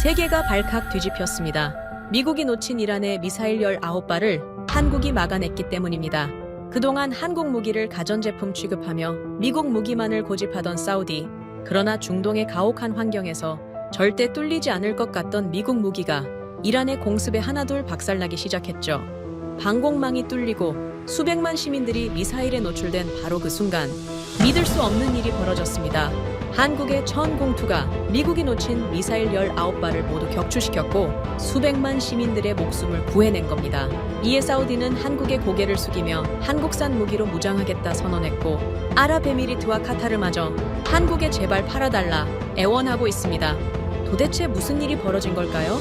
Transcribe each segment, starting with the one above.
세계가 발칵 뒤집혔습니다. 미국이 놓친 이란의 미사일 19발을 한국이 막아냈기 때문입니다. 그동안 한국 무기를 가전제품 취급하며 미국 무기만을 고집하던 사우디. 그러나 중동의 가혹한 환경에서 절대 뚫리지 않을 것 같던 미국 무기가 이란의 공습에 하나둘 박살나기 시작했죠. 방공망이 뚫리고 수백만 시민들이 미사일에 노출된 바로 그 순간 믿을 수 없는 일이 벌어졌습니다. 한국의 천공투가 미국이 놓친 미사일 19발을 모두 격추시켰고 수백만 시민들의 목숨을 구해낸 겁니다. 이에 사우디는 한국의 고개를 숙이며 한국산 무기로 무장하겠다 선언했고 아랍에미리트와 카타르마저 한국에 제발 팔아달라 애원하고 있습니다. 도대체 무슨 일이 벌어진 걸까요?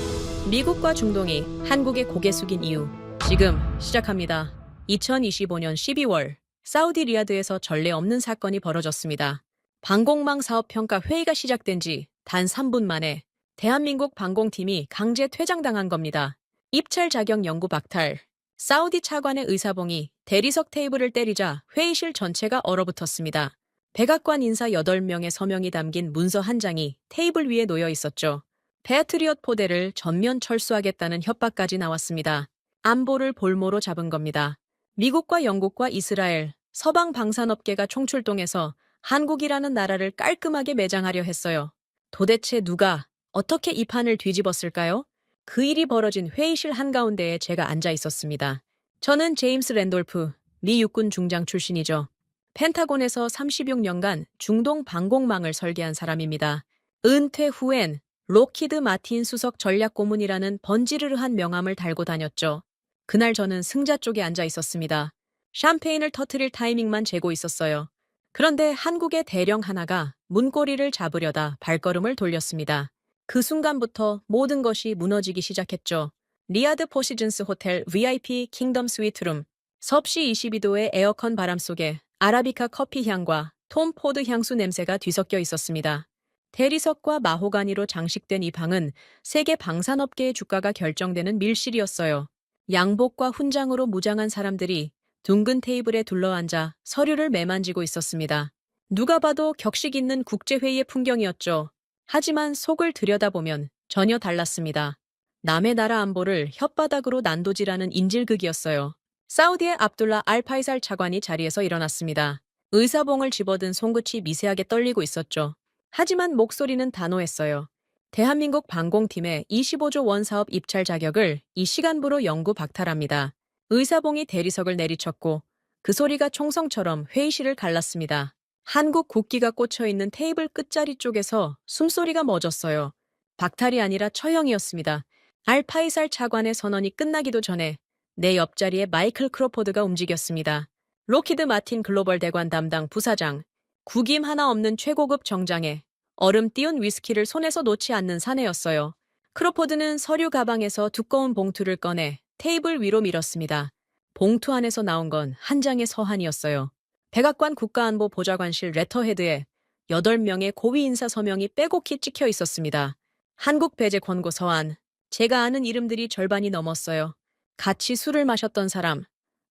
미국과 중동이 한국에 고개 숙인 이유 지금 시작합니다. 2025년 12월 사우디 리야드에서 전례 없는 사건이 벌어졌습니다. 방공망 사업 평가 회의가 시작된 지 단 3분 만에 대한민국 방공팀이 강제 퇴장당한 겁니다. 입찰 자격 연구 박탈. 사우디 차관의 의사봉이 대리석 테이블을 때리자 회의실 전체가 얼어붙었습니다. 백악관 인사 8명의 서명이 담긴 문서 한 장이 테이블 위에 놓여 있었죠. 패트리엇 포대를 전면 철수하겠다는 협박까지 나왔습니다. 안보를 볼모로 잡은 겁니다. 미국과 영국과 이스라엘, 서방 방산업계가 총출동해서 한국이라는 나라를 깔끔하게 매장하려 했어요. 도대체 누가 어떻게 이 판을 뒤집었을까요? 그 일이 벌어진 회의실 한가운데에 제가 앉아 있었습니다. 저는 제임스 랜돌프, 미 육군 중장 출신이죠. 펜타곤에서 36년간 중동 방공망을 설계한 사람입니다. 은퇴 후엔 록히드 마틴 수석 전략고문이라는 번지르르한 명함을 달고 다녔죠. 그날 저는 승자 쪽에 앉아 있었습니다. 샴페인을 터트릴 타이밍만 재고 있었어요. 그런데 한국의 대령 하나가 문고리를 잡으려다 발걸음을 돌렸습니다. 그 순간부터 모든 것이 무너지기 시작했죠. 리야드 포시즌스 호텔 VIP 킹덤 스위트룸. 섭씨 22도의 에어컨 바람 속에 아라비카 커피 향과 톰 포드 향수 냄새가 뒤섞여 있었습니다. 대리석과 마호가니로 장식된 이 방은 세계 방산업계의 주가가 결정되는 밀실이었어요. 양복과 훈장으로 무장한 사람들이 둥근 테이블에 둘러앉아 서류를 매만지고 있었습니다. 누가 봐도 격식 있는 국제회의의 풍경이었죠. 하지만 속을 들여다보면 전혀 달랐습니다. 남의 나라 안보를 혓바닥으로 난도질하는 인질극이었어요. 사우디의 압둘라 알파이살 차관이 자리에서 일어났습니다. 의사봉을 집어든 손끝이 미세하게 떨리고 있었죠. 하지만 목소리는 단호했어요. 대한민국 방공팀의 25조 원 사업 입찰 자격을 이 시간부로 영구 박탈합니다. 의사봉이 대리석을 내리쳤고 그 소리가 총성처럼 회의실을 갈랐습니다. 한국 국기가 꽂혀있는 테이블 끝자리 쪽에서 숨소리가 멎었어요. 박탈이 아니라 처형이었습니다. 알파이살 차관의 선언이 끝나기도 전에 내 옆자리에 마이클 크로포드가 움직였습니다. 록히드 마틴 글로벌 대관 담당 부사장. 구김 하나 없는 최고급 정장에 얼음 띄운 위스키를 손에서 놓지 않는 사내였어요. 크로포드는 서류 가방에서 두꺼운 봉투를 꺼내 테이블 위로 밀었습니다. 봉투 안에서 나온 건 한 장의 서한이었어요. 백악관 국가안보 보좌관실 레터헤드에 8명의 고위 인사 서명이 빼곡히 찍혀 있었습니다. 한국 배제 권고 서한. 제가 아는 이름들이 절반이 넘었어요. 같이 술을 마셨던 사람,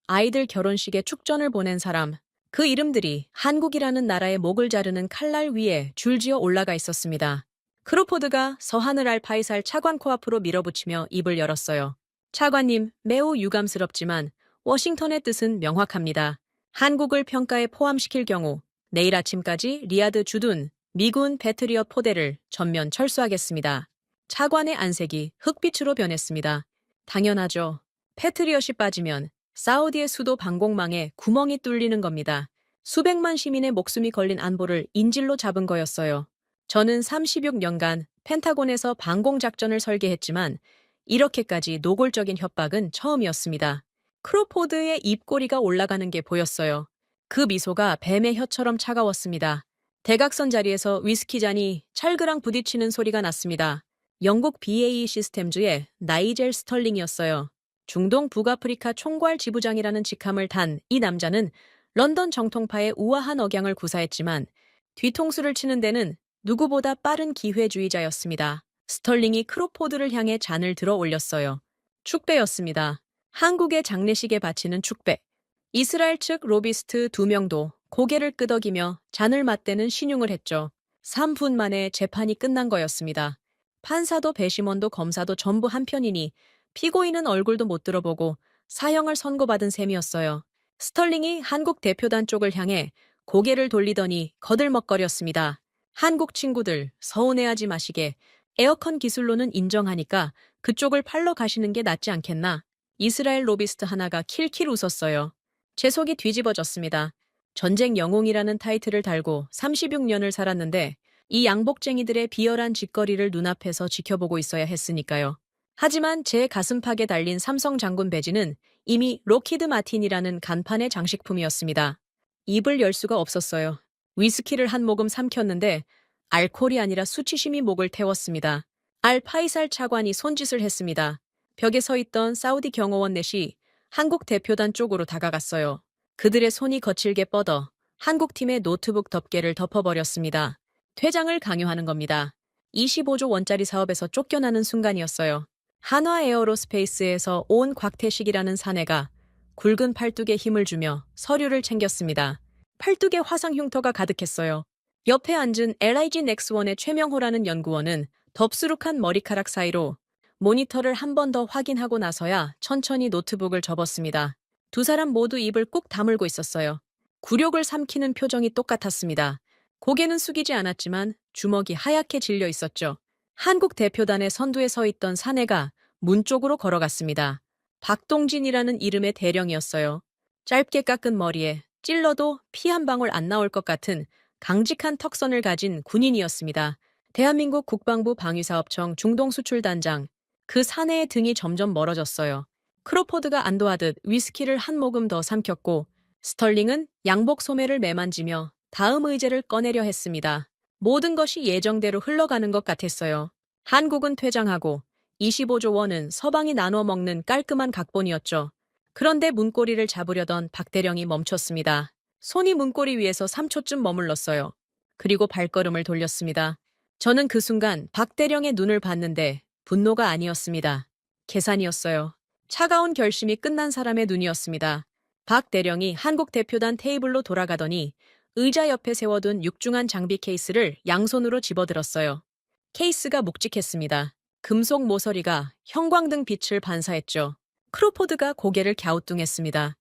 아이들 결혼식에 축전을 보낸 사람, 그 이름들이 한국이라는 나라의 목을 자르는 칼날 위에 줄지어 올라가 있었습니다. 크로포드가 서한을 알파이살 차관 코앞으로 밀어붙이며 입을 열었어요. 차관님, 매우 유감스럽지만 워싱턴의 뜻은 명확합니다. 한국을 평가에 포함시킬 경우 내일 아침까지 리야드 주둔 미군 패트리엇 포대를 전면 철수하겠습니다. 차관의 안색이 흑빛으로 변했습니다. 당연하죠. 패트리엇이 빠지면 사우디의 수도 방공망에 구멍이 뚫리는 겁니다. 수백만 시민의 목숨이 걸린 안보를 인질로 잡은 거였어요. 저는 36년간 펜타곤에서 방공작전을 설계했지만 이렇게까지 노골적인 협박은 처음이었습니다. 크로포드의 입꼬리가 올라가는 게 보였어요. 그 미소가 뱀의 혀처럼 차가웠습니다. 대각선 자리에서 위스키 잔이 찰그랑 부딪히는 소리가 났습니다. 영국 BAE 시스템즈의 나이젤 스털링이었어요. 중동 북아프리카 총괄 지부장이라는 직함을 단 이 남자는 런던 정통파의 우아한 억양을 구사했지만 뒤통수를 치는 데는 누구보다 빠른 기회주의자였습니다. 스털링이 크로포드를 향해 잔을 들어 올렸어요. 축배였습니다. 한국의 장례식에 바치는 축배. 이스라엘 측 로비스트 2명도 고개를 끄덕이며 잔을 맞대는 신용을 했죠. 3분 만에 재판이 끝난 거였습니다. 판사도 배심원도 검사도 전부 한편이니 피고인은 얼굴도 못 들어보고 사형을 선고받은 셈이었어요. 스털링이 한국 대표단 쪽을 향해 고개를 돌리더니 거들먹거렸습니다. 한국 친구들 서운해하지 마시게. 에어컨 기술로는 인정하니까 그쪽을 팔러 가시는 게 낫지 않겠나? 이스라엘 로비스트 하나가 킬킬 웃었어요. 제 속이 뒤집어졌습니다. 전쟁 영웅이라는 타이틀을 달고 36년을 살았는데 이 양복쟁이들의 비열한 짓거리를 눈앞에서 지켜보고 있어야 했으니까요. 하지만 제 가슴팍에 달린 삼성 장군 배지는 이미 로키드 마틴이라는 간판의 장식품이었습니다. 입을 열 수가 없었어요. 위스키를 한 모금 삼켰는데 알코올이 아니라 수치심이 목을 태웠습니다. 알파이살 차관이 손짓을 했습니다. 벽에 서 있던 사우디 경호원 넷이 한국 대표단 쪽으로 다가갔어요. 그들의 손이 거칠게 뻗어 한국팀의 노트북 덮개를 덮어버렸습니다. 퇴장을 강요하는 겁니다. 25조 원짜리 사업에서 쫓겨나는 순간이었어요. 한화 에어로스페이스에서 온 곽태식이라는 사내가 굵은 팔뚝에 힘을 주며 서류를 챙겼습니다. 팔뚝에 화상 흉터가 가득했어요. 옆에 앉은 LIG 넥스원의 최명호라는 연구원은 덥수룩한 머리카락 사이로 모니터를 한 번 더 확인하고 나서야 천천히 노트북을 접었습니다. 두 사람 모두 입을 꾹 다물고 있었어요. 굴욕을 삼키는 표정이 똑같았습니다. 고개는 숙이지 않았지만 주먹이 하얗게 질려 있었죠. 한국 대표단의 선두에 서 있던 사내가 문 쪽으로 걸어갔습니다. 박동진이라는 이름의 대령이었어요. 짧게 깎은 머리에 찔러도 피 한 방울 안 나올 것 같은 강직한 턱선을 가진 군인이었습니다. 대한민국 국방부 방위사업청 중동수출단장. 그 사내의 등이 점점 멀어졌어요. 크로포드가 안도하듯 위스키를 한 모금 더 삼켰고 스털링은 양복 소매를 매만지며 다음 의제를 꺼내려 했습니다. 모든 것이 예정대로 흘러가는 것 같았어요. 한국은 퇴장하고 25조 원은 서방이 나눠 먹는 깔끔한 각본이었죠. 그런데 문고리를 잡으려던 박대령이 멈췄습니다. 손이 문고리 위에서 3초쯤 머물렀어요. 그리고 발걸음을 돌렸습니다. 저는 그 순간 박대령의 눈을 봤는데 분노가 아니었습니다. 계산이었어요. 차가운 결심이 끝난 사람의 눈이었습니다. 박대령이 한국 대표단 테이블로 돌아가더니 의자 옆에 세워둔 육중한 장비 케이스를 양손으로 집어들었어요. 케이스가 묵직했습니다. 금속 모서리가 형광등 빛을 반사했죠. 크로포드가 고개를 갸우뚱했습니다.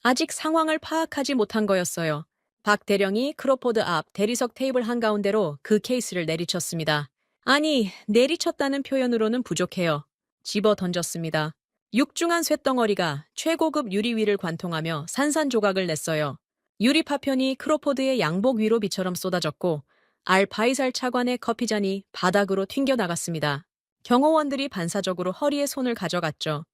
아직 상황을 파악하지 못한 거였어요. 박 대령이 크로포드 앞 대리석 테이블 한가운데로 그 케이스를 내리쳤습니다. 아니, 내리쳤다는 표현으로는 부족해요. 집어 던졌습니다. 육중한 쇳덩어리가 최고급 유리 위를 관통하며 산산조각을 냈어요. 유리 파편이 크로포드의 양복 위로 비처럼 쏟아졌고 알파이살 차관의 커피잔이 바닥으로 튕겨나갔습니다. 경호원들이 반사적으로 허리에 손을 가져갔죠.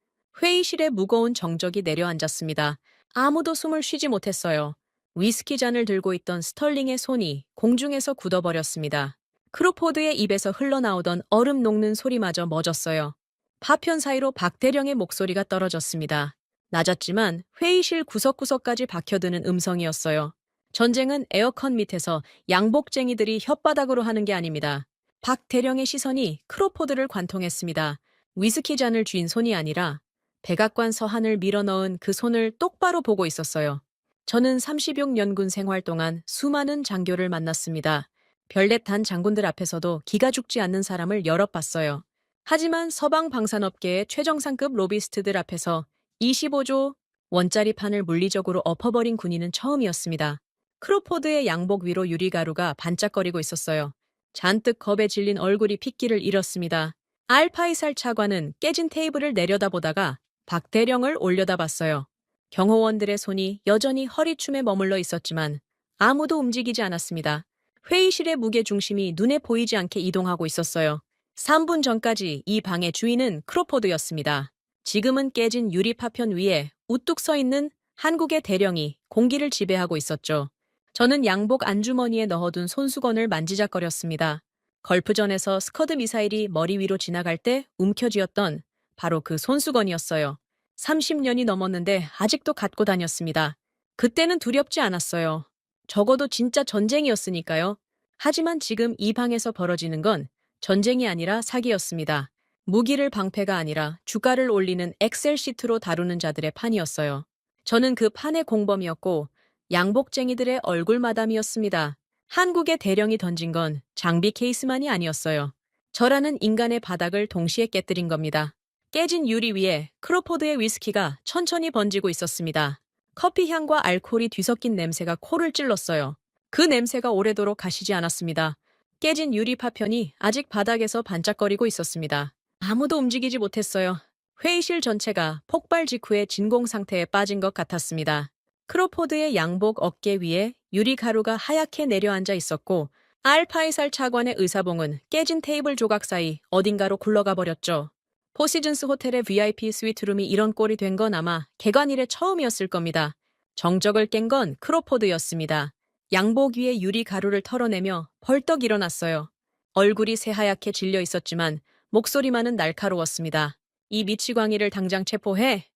회의실에 무거운 정적이 내려앉았습니다. 아무도 숨을 쉬지 못했어요. 위스키 잔을 들고 있던 스털링의 손이 공중에서 굳어버렸습니다. 크로포드의 입에서 흘러나오던 얼음 녹는 소리마저 멎었어요. 파편 사이로 박대령의 목소리가 떨어졌습니다. 낮았지만 회의실 구석구석까지 박혀드는 음성이었어요. 전쟁은 에어컨 밑에서 양복쟁이들이 혓바닥으로 하는 게 아닙니다. 박대령의 시선이 크로포드를 관통했습니다. 위스키 잔을 쥔 손이 아니라 백악관 서한을 밀어넣은 그 손을 똑바로 보고 있었어요. 저는 36년군 생활 동안 수많은 장교를 만났습니다. 별넷 단 장군들 앞에서도 기가 죽지 않는 사람을 여러 봤어요. 하지만 서방 방산업계의 최정상급 로비스트들 앞에서 25조 원짜리 판을 물리적으로 엎어버린 군인은 처음이었습니다. 크로포드의 양복 위로 유리가루가 반짝거리고 있었어요. 잔뜩 겁에 질린 얼굴이 핏기를 잃었습니다. 알파이살 차관은 깨진 테이블을 내려다보다가 박대령을 올려다봤어요. 경호원들의 손이 여전히 허리춤에 머물러 있었지만 아무도 움직이지 않았습니다. 회의실의 무게중심이 눈에 보이지 않게 이동하고 있었어요. 3분 전까지 이 방의 주인은 크로포드였습니다. 지금은 깨진 유리 파편 위에 우뚝 서 있는 한국의 대령이 공기를 지배하고 있었죠. 저는 양복 안주머니에 넣어둔 손수건을 만지작거렸습니다. 걸프전에서 스커드 미사일이 머리 위로 지나갈 때 움켜쥐었던 바로 그 손수건이었어요. 30년이 넘었는데 아직도 갖고 다녔습니다. 그때는 두렵지 않았어요. 적어도 진짜 전쟁이었으니까요. 하지만 지금 이 방에서 벌어지는 건 전쟁이 아니라 사기였습니다. 무기를 방패가 아니라 주가를 올리는 엑셀 시트로 다루는 자들의 판이었어요. 저는 그 판의 공범이었고 양복쟁이들의 얼굴 마담이었습니다. 한국의 대령이 던진 건 장비 케이스만이 아니었어요. 저라는 인간의 바닥을 동시에 깨뜨린 겁니다. 깨진 유리 위에 크로포드의 위스키가 천천히 번지고 있었습니다. 커피 향과 알코올이 뒤섞인 냄새가 코를 찔렀어요. 그 냄새가 오래도록 가시지 않았습니다. 깨진 유리 파편이 아직 바닥에서 반짝거리고 있었습니다. 아무도 움직이지 못했어요. 회의실 전체가 폭발 직후의 진공 상태에 빠진 것 같았습니다. 크로포드의 양복 어깨 위에 유리 가루가 하얗게 내려앉아 있었고 알파이살 차관의 의사봉은 깨진 테이블 조각 사이 어딘가로 굴러가 버렸죠. 포시즌스 호텔의 VIP 스위트룸이 이런 꼴이 된 건 아마 개관 이래 처음이었을 겁니다. 정적을 깬 건 크로포드였습니다. 양복 위에 유리 가루를 털어내며 벌떡 일어났어요. 얼굴이 새하얗게 질려 있었지만 목소리만은 날카로웠습니다. 이 미치광이를 당장 체포해.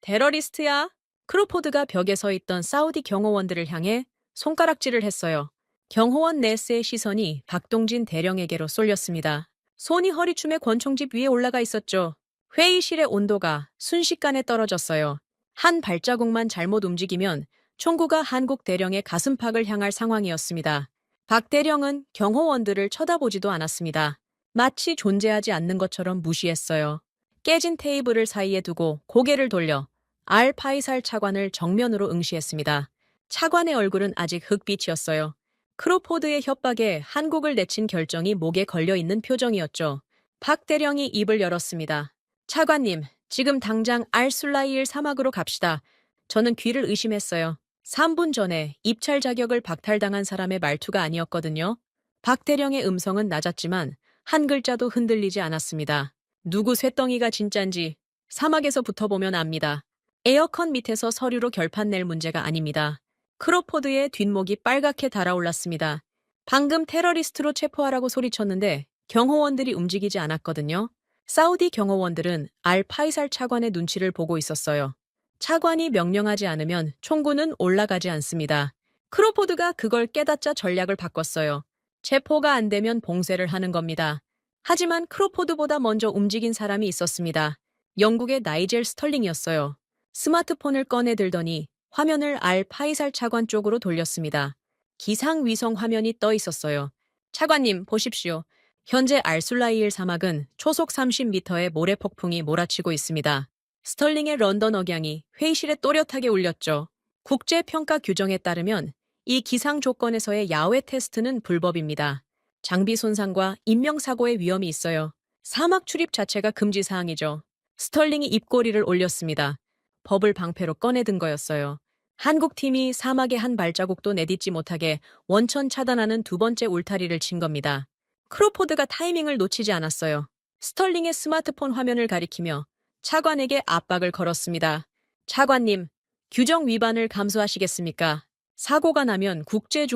테러리스트야. 크로포드가 벽에 서 있던 사우디 경호원들을 향해 손가락질을 했어요. 경호원 네스의 시선이 박동진 대령에게로 쏠렸습니다. 손이 허리춤의 권총집 위에 올라가 있었죠. 회의실의 온도가 순식간에 떨어졌어요. 한 발자국만 잘못 움직이면 총구가 한국 대령의 가슴팍을 향할 상황이었습니다. 박 대령은 경호원들을 쳐다보지도 않았습니다. 마치 존재하지 않는 것처럼 무시했어요. 깨진 테이블을 사이에 두고 고개를 돌려 알파이살 차관을 정면으로 응시했습니다. 차관의 얼굴은 아직 흑빛이었어요. 크로포드의 협박에 한국을 내친 결정이 목에 걸려있는 표정이었죠. 박 대령이 입을 열었습니다. 차관님, 지금 당장 알술라이일 사막으로 갑시다. 저는 귀를 의심했어요. 3분 전에 입찰 자격을 박탈당한 사람의 말투가 아니었거든요. 박 대령의 음성은 낮았지만 한 글자도 흔들리지 않았습니다. 누구 쇳덩이가 진짠지 사막에서 붙어보면 압니다. 에어컨 밑에서 서류로 결판 낼 문제가 아닙니다. 크로포드의 뒷목이 빨갛게 달아올랐습니다. 방금 테러리스트로 체포하라고 소리쳤는데 경호원들이 움직이지 않았거든요. 사우디 경호원들은 알파이살 차관의 눈치를 보고 있었어요. 차관이 명령하지 않으면 총구는 올라가지 않습니다. 크로포드가 그걸 깨닫자 전략을 바꿨어요. 체포가 안 되면 봉쇄를 하는 겁니다. 하지만 크로포드보다 먼저 움직인 사람이 있었습니다. 영국의 나이젤 스털링이었어요. 스마트폰을 꺼내 들더니 화면을 알파이살 차관 쪽으로 돌렸습니다. 기상위성 화면이 떠 있었어요. 차관님, 보십시오. 현재 알술라이일 사막은 초속 30m의 모래폭풍이 몰아치고 있습니다. 스털링의 런던 억양이 회의실에 또렷하게 울렸죠. 국제평가 규정에 따르면 이 기상 조건에서의 야외 테스트는 불법입니다. 장비 손상과 인명사고의 위험이 있어요. 사막 출입 자체가 금지 사항이죠. 스털링이 입꼬리를 올렸습니다. 법을 방패로 꺼내든 거였어요. 한국팀이 사막의 한 발자국도 내딛지 못하게 원천 차단하는 두 번째 울타리를 친 겁니다. 크로포드가 타이밍을 놓치지 않았어요. 스털링의 스마트폰 화면을 가리키며 차관에게 압박을 걸었습니다. 차관님, 규정 위반을 감수하시겠습니까? 사고가 나면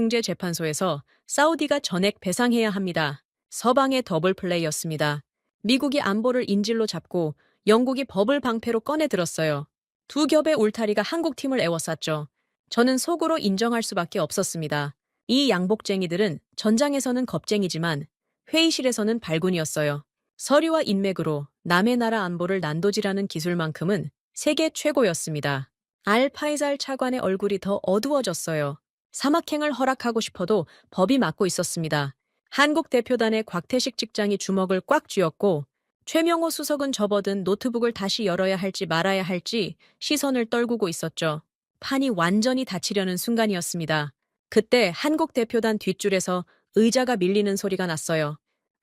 국제중재재판소에서 사우디가 전액 배상해야 합니다. 서방의 더블 플레이였습니다. 미국이 안보를 인질로 잡고 영국이 법을 방패로 꺼내 들었어요. 두 겹의 울타리가 한국팀을 에워쌌죠. 저는 속으로 인정할 수밖에 없었습니다. 이 양복쟁이들은 전장에서는 겁쟁이지만 회의실에서는 발군이었어요. 서류와 인맥으로 남의 나라 안보를 난도질하는 기술만큼은 세계 최고였습니다. 알파이살 차관의 얼굴이 더 어두워졌어요. 사막행을 허락하고 싶어도 법이 막고 있었습니다. 한국 대표단의 곽태식 직장이 주먹을 꽉 쥐었고 최명호 수석은 접어든 노트북을 다시 열어야 할지 말아야 할지 시선을 떨구고 있었죠. 판이 완전히 닫히려는 순간이었습니다. 그때 한국 대표단 뒷줄에서 의자가 밀리는 소리가 났어요.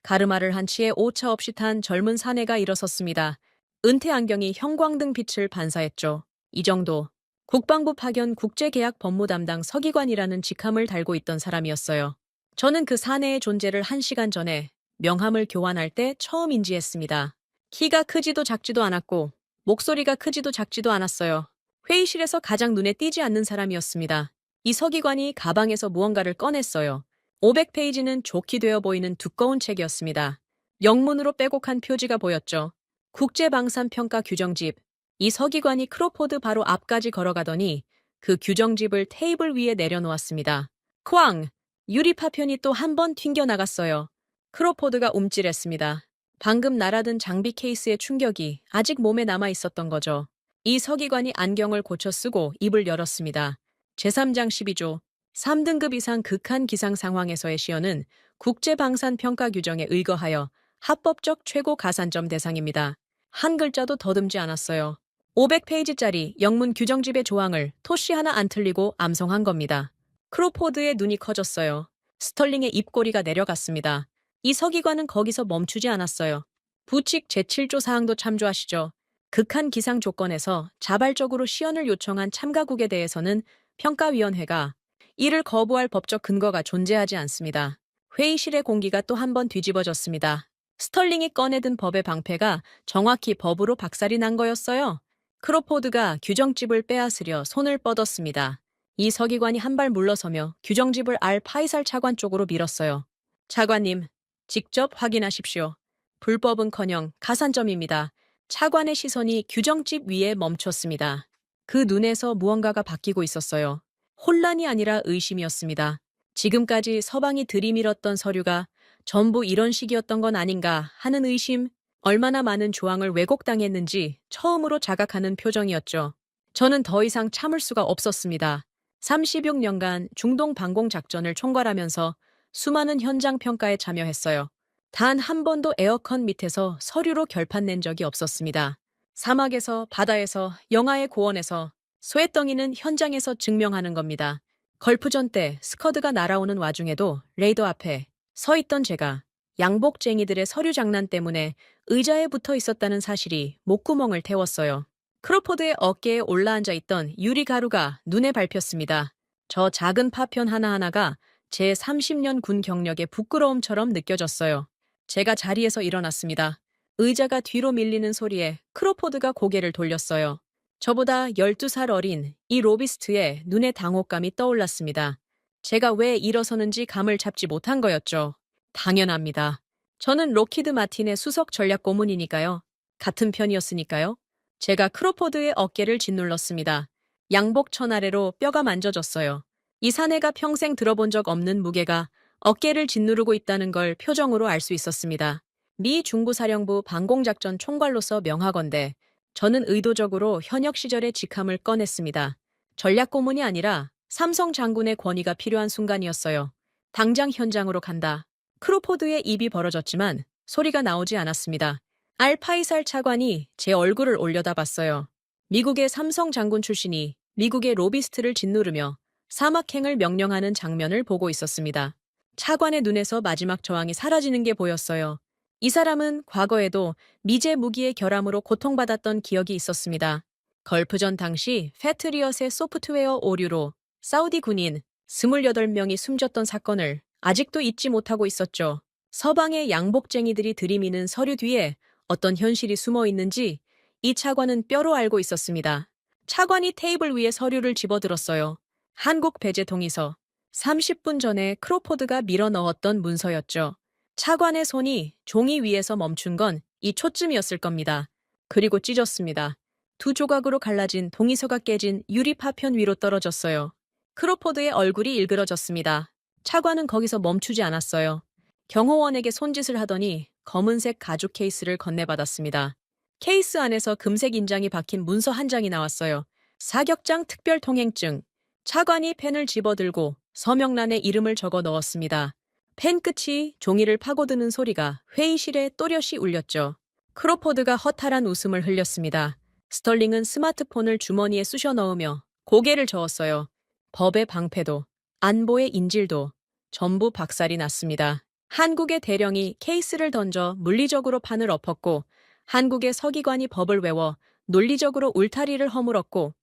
가르마를 한 치에 오차 없이 탄 젊은 사내가 일어섰습니다. 은퇴 안경이 형광등 빛을 반사했죠. 이 정도. 국방부 파견 국제계약 법무 담당 서기관이라는 직함을 달고 있던 사람이었어요. 저는 그 사내의 존재를 1시간 전에 명함을 교환할 때 처음 인지했습니다. 키가 크지도 작지도 않았고 목소리가 크지도 작지도 않았어요. 회의실에서 가장 눈에 띄지 않는 사람이었습니다. 이 서기관이 가방에서 무언가를 꺼냈어요. 500페이지는 좋게 되어 보이는 두꺼운 책이었습니다. 영문으로 빼곡한 표지가 보였죠. 국제방산평가 규정집. 이 서기관이 크로포드 바로 앞까지 걸어가더니 그 규정집을 테이블 위에 내려놓았습니다. 쾅! 유리 파편이 또 한 번 튕겨나갔어요. 크로포드가 움찔했습니다. 방금 날아든 장비 케이스의 충격이 아직 몸에 남아 있었던 거죠. 이 서기관이 안경을 고쳐 쓰고 입을 열었습니다. 제3장 12조 3등급 이상 극한 기상 상황에서의 시연은 국제방산평가 규정에 의거하여 합법적 최고 가산점 대상입니다. 한 글자도 더듬지 않았어요. 500페이지짜리 영문 규정집의 조항을 토시 하나 안 틀리고 암송한 겁니다. 크로포드의 눈이 커졌어요. 스털링의 입꼬리가 내려갔습니다. 이 서기관은 거기서 멈추지 않았어요. 부칙 제7조 사항도 참조하시죠. 극한 기상 조건에서 자발적으로 시연을 요청한 참가국에 대해서는 평가위원회가 이를 거부할 법적 근거가 존재하지 않습니다. 회의실의 공기가 또 한 번 뒤집어졌습니다. 스털링이 꺼내든 법의 방패가 정확히 법으로 박살이 난 거였어요. 크로포드가 규정집을 빼앗으려 손을 뻗었습니다. 이 서기관이 한 발 물러서며 규정집을 알 파이살 차관 쪽으로 밀었어요. 차관님, 직접 확인하십시오. 불법은커녕 가산점입니다. 차관의 시선이 규정집 위에 멈췄습니다. 그 눈에서 무언가가 바뀌고 있었어요. 혼란이 아니라 의심이었습니다. 지금까지 서방이 들이밀었던 서류가 전부 이런 식이었던 건 아닌가 하는 의심, 얼마나 많은 조항을 왜곡당했는지 처음으로 자각하는 표정이었죠. 저는 더 이상 참을 수가 없었습니다. 36년간 중동 방공 작전을 총괄하면서 수많은 현장 평가에 참여했어요. 단 한 번도 에어컨 밑에서 서류로 결판 낸 적이 없었습니다. 사막에서, 바다에서, 영하의 고원에서, 소해덩이는 현장에서 증명하는 겁니다. 걸프전 때 스커드가 날아오는 와중에도 레이더 앞에 서 있던 제가 양복쟁이들의 서류 장난 때문에 의자에 붙어 있었다는 사실이 목구멍을 태웠어요. 크로포드의 어깨에 올라앉아 있던 유리 가루가 눈에 밟혔습니다. 저 작은 파편 하나하나가 제 30년 군 경력의 부끄러움처럼 느껴졌어요. 제가 자리에서 일어났습니다. 의자가 뒤로 밀리는 소리에 크로포드가 고개를 돌렸어요. 저보다 12살 어린 이 로비스트의 눈에 당혹감이 떠올랐습니다. 제가 왜 일어서는지 감을 잡지 못한 거였죠. 당연합니다. 저는 록히드 마틴의 수석 전략 고문이니까요. 같은 편이었으니까요. 제가 크로포드의 어깨를 짓눌렀습니다. 양복 아래로 뼈가 만져졌어요. 이 사내가 평생 들어본 적 없는 무게가 어깨를 짓누르고 있다는 걸 표정으로 알 수 있었습니다. 미 중부사령부 방공작전 총괄로서 명하건대 저는 의도적으로 현역 시절의 직함을 꺼냈습니다. 전략고문이 아니라 삼성 장군의 권위가 필요한 순간이었어요. 당장 현장으로 간다. 크로포드의 입이 벌어졌지만 소리가 나오지 않았습니다. 알파이살 차관이 제 얼굴을 올려다봤어요. 미국의 삼성 장군 출신이 미국의 로비스트를 짓누르며 사막행을 명령하는 장면을 보고 있었습니다. 차관의 눈에서 마지막 저항이 사라지는 게 보였어요. 이 사람은 과거에도 미제 무기의 결함으로 고통받았던 기억이 있었습니다. 걸프전 당시 패트리엇의 소프트웨어 오류로 사우디 군인 28명이 숨졌던 사건을 아직도 잊지 못하고 있었죠. 서방의 양복쟁이들이 들이미는 서류 뒤에 어떤 현실이 숨어 있는지 이 차관은 뼈로 알고 있었습니다. 차관이 테이블 위에 서류를 집어들었어요. 한국 배제 동의서. 30분 전에 크로포드가 밀어 넣었던 문서였죠. 차관의 손이 종이 위에서 멈춘 건 이 초쯤이었을 겁니다. 그리고 찢었습니다. 두 조각으로 갈라진 동의서가 깨진 유리 파편 위로 떨어졌어요. 크로포드의 얼굴이 일그러졌습니다. 차관은 거기서 멈추지 않았어요. 경호원에게 손짓을 하더니 검은색 가죽 케이스를 건네받았습니다. 케이스 안에서 금색 인장이 박힌 문서 한 장이 나왔어요. 사격장 특별 통행증. 차관이 펜을 집어들고 서명란에 이름을 적어 넣었습니다. 펜 끝이 종이를 파고드는 소리가 회의실에 또렷이 울렸죠. 크로포드가 허탈한 웃음을 흘렸습니다. 스털링은 스마트폰을 주머니에 쑤셔 넣으며 고개를 저었어요. 법의 방패도, 안보의 인질도 전부 박살이 났습니다. 한국의 대령이 케이스를 던져 물리적으로 판을 엎었고 한국의 서기관이 법을 외워 논리적으로 울타리를 허물었고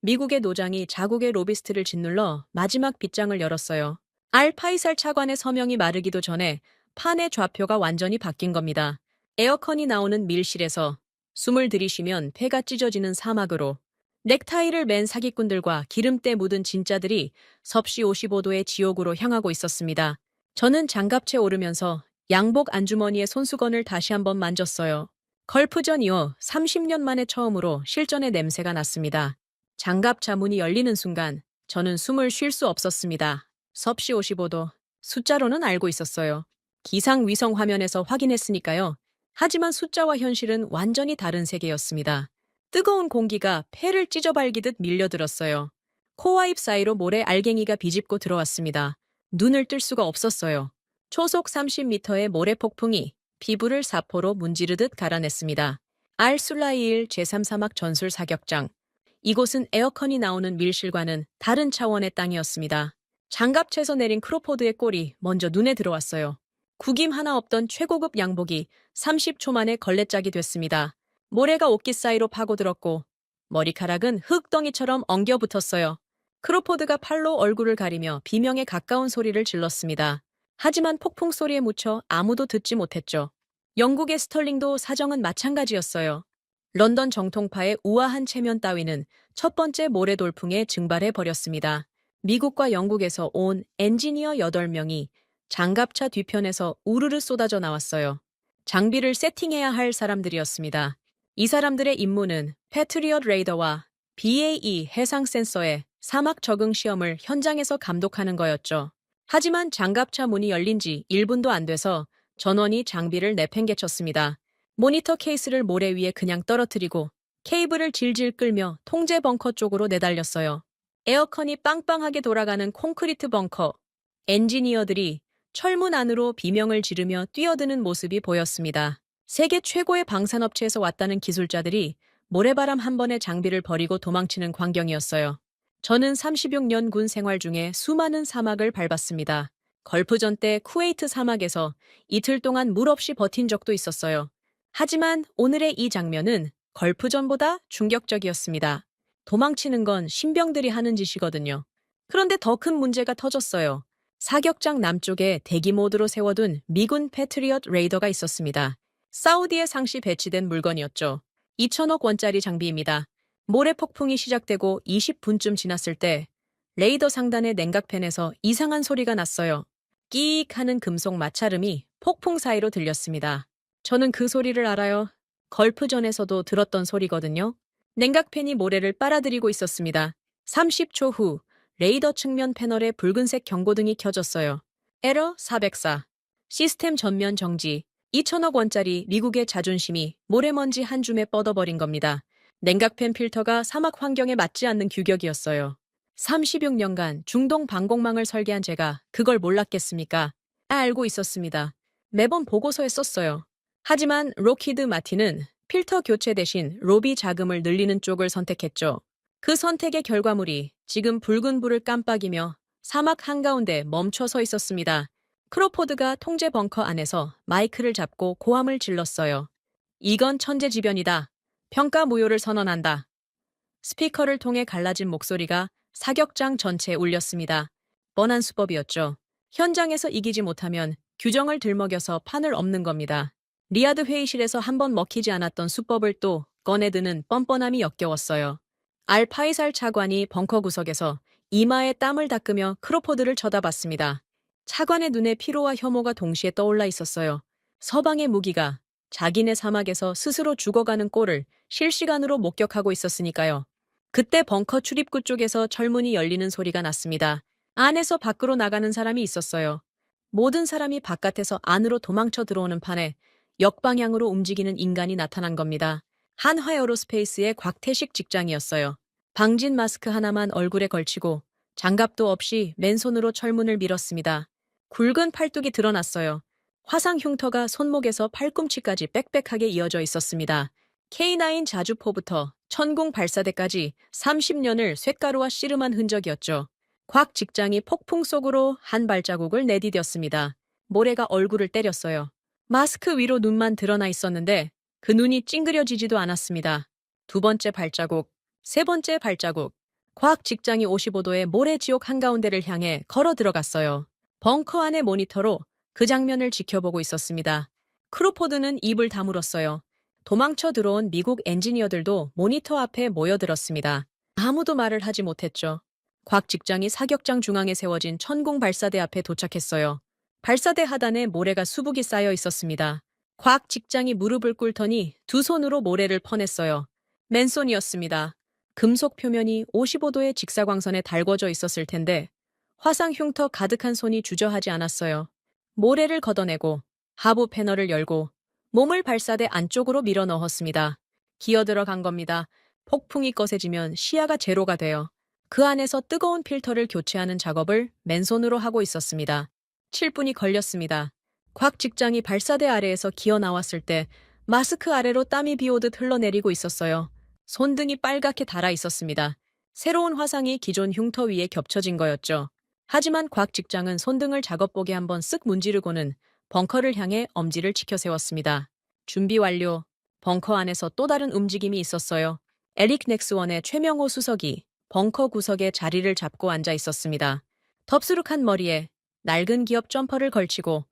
미국의 노장이 자국의 로비스트를 짓눌러 마지막 빗장을 열었어요. 알파이살 차관의 서명이 마르기도 전에 판의 좌표가 완전히 바뀐 겁니다. 에어컨이 나오는 밀실에서 숨을 들이쉬면 폐가 찢어지는 사막으로 넥타이를 맨 사기꾼들과 기름때 묻은 진짜들이 섭씨 55도의 지옥으로 향하고 있었습니다. 저는 장갑채 오르면서 양복 안주머니의 손수건을 다시 한번 만졌어요. 걸프전 이후 30년 만에 처음으로 실전의 냄새가 났습니다. 장갑차 문이 열리는 순간 저는 숨을 쉴 수 없었습니다. 섭씨 55도. 숫자로는 알고 있었어요. 기상위성 화면에서 확인했으니까요. 하지만 숫자와 현실은 완전히 다른 세계였습니다. 뜨거운 공기가 폐를 찢어발기듯 밀려들었어요. 코와 입 사이로 모래 알갱이가 비집고 들어왔습니다. 눈을 뜰 수가 없었어요. 초속 30m의 모래 폭풍이 피부를 사포로 문지르듯 갈아냈습니다. 알술라이일 제3사막 전술 사격장. 이곳은 에어컨이 나오는 밀실과는 다른 차원의 땅이었습니다. 장갑채에서 내린 크로포드의 꼴이 먼저 눈에 들어왔어요. 구김 하나 없던 최고급 양복이 30초 만에 걸레짝이 됐습니다. 모래가 옷깃 사이로 파고들었고 머리카락은 흙덩이처럼 엉겨붙었어요. 크로포드가 팔로 얼굴을 가리며 비명에 가까운 소리를 질렀습니다. 하지만 폭풍 소리에 묻혀 아무도 듣지 못했죠. 영국의 스털링도 사정은 마찬가지였어요. 런던 정통파의 우아한 체면 따위는 첫 번째 모래 돌풍에 증발해 버렸습니다. 미국과 영국에서 온 엔지니어 8명이 장갑차 뒤편에서 우르르 쏟아져 나왔어요. 장비를 세팅해야 할 사람들이었습니다. 이 사람들의 임무는 패트리엇 레이더와 BAE 해상 센서의 사막 적응 시험을 현장에서 감독하는 거였죠. 하지만 장갑차 문이 열린 지 1분도 안 돼서 전원이 장비를 내팽개쳤습니다. 모니터 케이스를 모래 위에 그냥 떨어뜨리고 케이블을 질질 끌며 통제 벙커 쪽으로 내달렸어요. 에어컨이 빵빵하게 돌아가는 콘크리트 벙커. 엔지니어들이 철문 안으로 비명을 지르며 뛰어드는 모습이 보였습니다. 세계 최고의 방산업체에서 왔다는 기술자들이 모래바람 한 번에 장비를 버리고 도망치는 광경이었어요. 저는 36년 군 생활 중에 수많은 사막을 밟았습니다. 걸프전 때 쿠웨이트 사막에서 이틀 동안 물 없이 버틴 적도 있었어요. 하지만 오늘의 이 장면은 걸프전보다 충격적이었습니다. 도망치는 건 신병들이 하는 짓이거든요. 그런데 더 큰 문제가 터졌어요. 사격장 남쪽에 대기 모드로 세워둔 미군 패트리엇 레이더가 있었습니다. 사우디에 상시 배치된 물건이었죠. 2천억 원짜리 장비입니다. 모래 폭풍이 시작되고 20분쯤 지났을 때 레이더 상단의 냉각팬에서 이상한 소리가 났어요. 끼익 하는 금속 마찰음이 폭풍 사이로 들렸습니다. 저는 그 소리를 알아요. 걸프전에서도 들었던 소리거든요. 냉각팬이 모래를 빨아들이고 있었습니다. 30초 후 레이더 측면 패널에 붉은색 경고등이 켜졌어요. 에러 404. 시스템 전면 정지. 2천억 원짜리 미국의 자존심이 모래먼지 한 줌에 뻗어버린 겁니다. 냉각팬 필터가 사막 환경에 맞지 않는 규격이었어요. 36년간 중동 방공망을 설계한 제가 그걸 몰랐겠습니까? 알고 있었습니다. 매번 보고서에 썼어요. 하지만 록히드 마틴은 필터 교체 대신 로비 자금을 늘리는 쪽을 선택했죠. 그 선택의 결과물이 지금 붉은 불을 깜빡이며 사막 한가운데 멈춰 서 있었습니다. 크로포드가 통제 벙커 안에서 마이크를 잡고 고함을 질렀어요. 이건 천재지변이다. 평가 무효를 선언한다. 스피커를 통해 갈라진 목소리가 사격장 전체에 울렸습니다. 뻔한 수법이었죠. 현장에서 이기지 못하면 규정을 들먹여서 판을 엎는 겁니다. 리야드 회의실에서 한번 먹히지 않았던 수법을 또 꺼내드는 뻔뻔함이 역겨웠어요. 알파이살 차관이 벙커 구석에서 이마에 땀을 닦으며 크로포드를 쳐다봤습니다. 차관의 눈에 피로와 혐오가 동시에 떠올라 있었어요. 서방의 무기가 자기네 사막에서 스스로 죽어가는 꼴을 실시간으로 목격하고 있었으니까요. 그때 벙커 출입구 쪽에서 철문이 열리는 소리가 났습니다. 안에서 밖으로 나가는 사람이 있었어요. 모든 사람이 바깥에서 안으로 도망쳐 들어오는 판에 역방향으로 움직이는 인간이 나타난 겁니다. 한화에어로스페이스의 곽태식 직장이었어요. 방진 마스크 하나만 얼굴에 걸치고 장갑도 없이 맨손으로 철문을 밀었습니다. 굵은 팔뚝이 드러났어요. 화상 흉터가 손목에서 팔꿈치까지 빽빽하게 이어져 있었습니다. K9 자주포부터 천궁 발사대까지 30년을 쇳가루와 씨름한 흔적이었죠. 곽 직장이 폭풍 속으로 한 발자국을 내디뎠습니다. 모래가 얼굴을 때렸어요. 마스크 위로 눈만 드러나 있었는데 그 눈이 찡그려지지도 않았습니다. 두 번째 발자국, 세 번째 발자국. 곽 직장이 55도의 모래 지옥 한가운데를 향해 걸어 들어갔어요. 벙커 안의 모니터로 그 장면을 지켜보고 있었습니다. 크로포드는 입을 다물었어요. 도망쳐 들어온 미국 엔지니어들도 모니터 앞에 모여들었습니다. 아무도 말을 하지 못했죠. 곽 직장이 사격장 중앙에 세워진 천궁 발사대 앞에 도착했어요. 발사대 하단에 모래가 수북이 쌓여 있었습니다. 곽 직장이 무릎을 꿇더니 두 손으로 모래를 퍼냈어요. 맨손이었습니다. 금속 표면이 55도의 직사광선에 달궈져 있었을 텐데 화상 흉터 가득한 손이 주저하지 않았어요. 모래를 걷어내고 하부 패널을 열고 몸을 발사대 안쪽으로 밀어 넣었습니다. 기어 들어간 겁니다. 폭풍이 거세지면 시야가 제로가 돼요. 그 안에서 뜨거운 필터를 교체하는 작업을 맨손으로 하고 있었습니다. 7분이 걸렸습니다. 곽 직장이 발사대 아래에서 기어 나왔을 때 마스크 아래로 땀이 비오듯 흘러내리고 있었어요. 손등이 빨갛게 달아 있었습니다. 새로운 화상이 기존 흉터 위에 겹쳐진 거였죠. 하지만 곽 직장은 손등을 작업복에 한번 쓱 문지르고는 벙커를 향해 엄지를 치켜 세웠습니다. 준비 완료. 벙커 안에서 또 다른 움직임이 있었어요. 에릭 넥스원의 최명호 수석이 벙커 구석에 자리를 잡고 앉아 있었습니다. 덥수룩한 머리에 낡은 기업 점퍼를 걸치고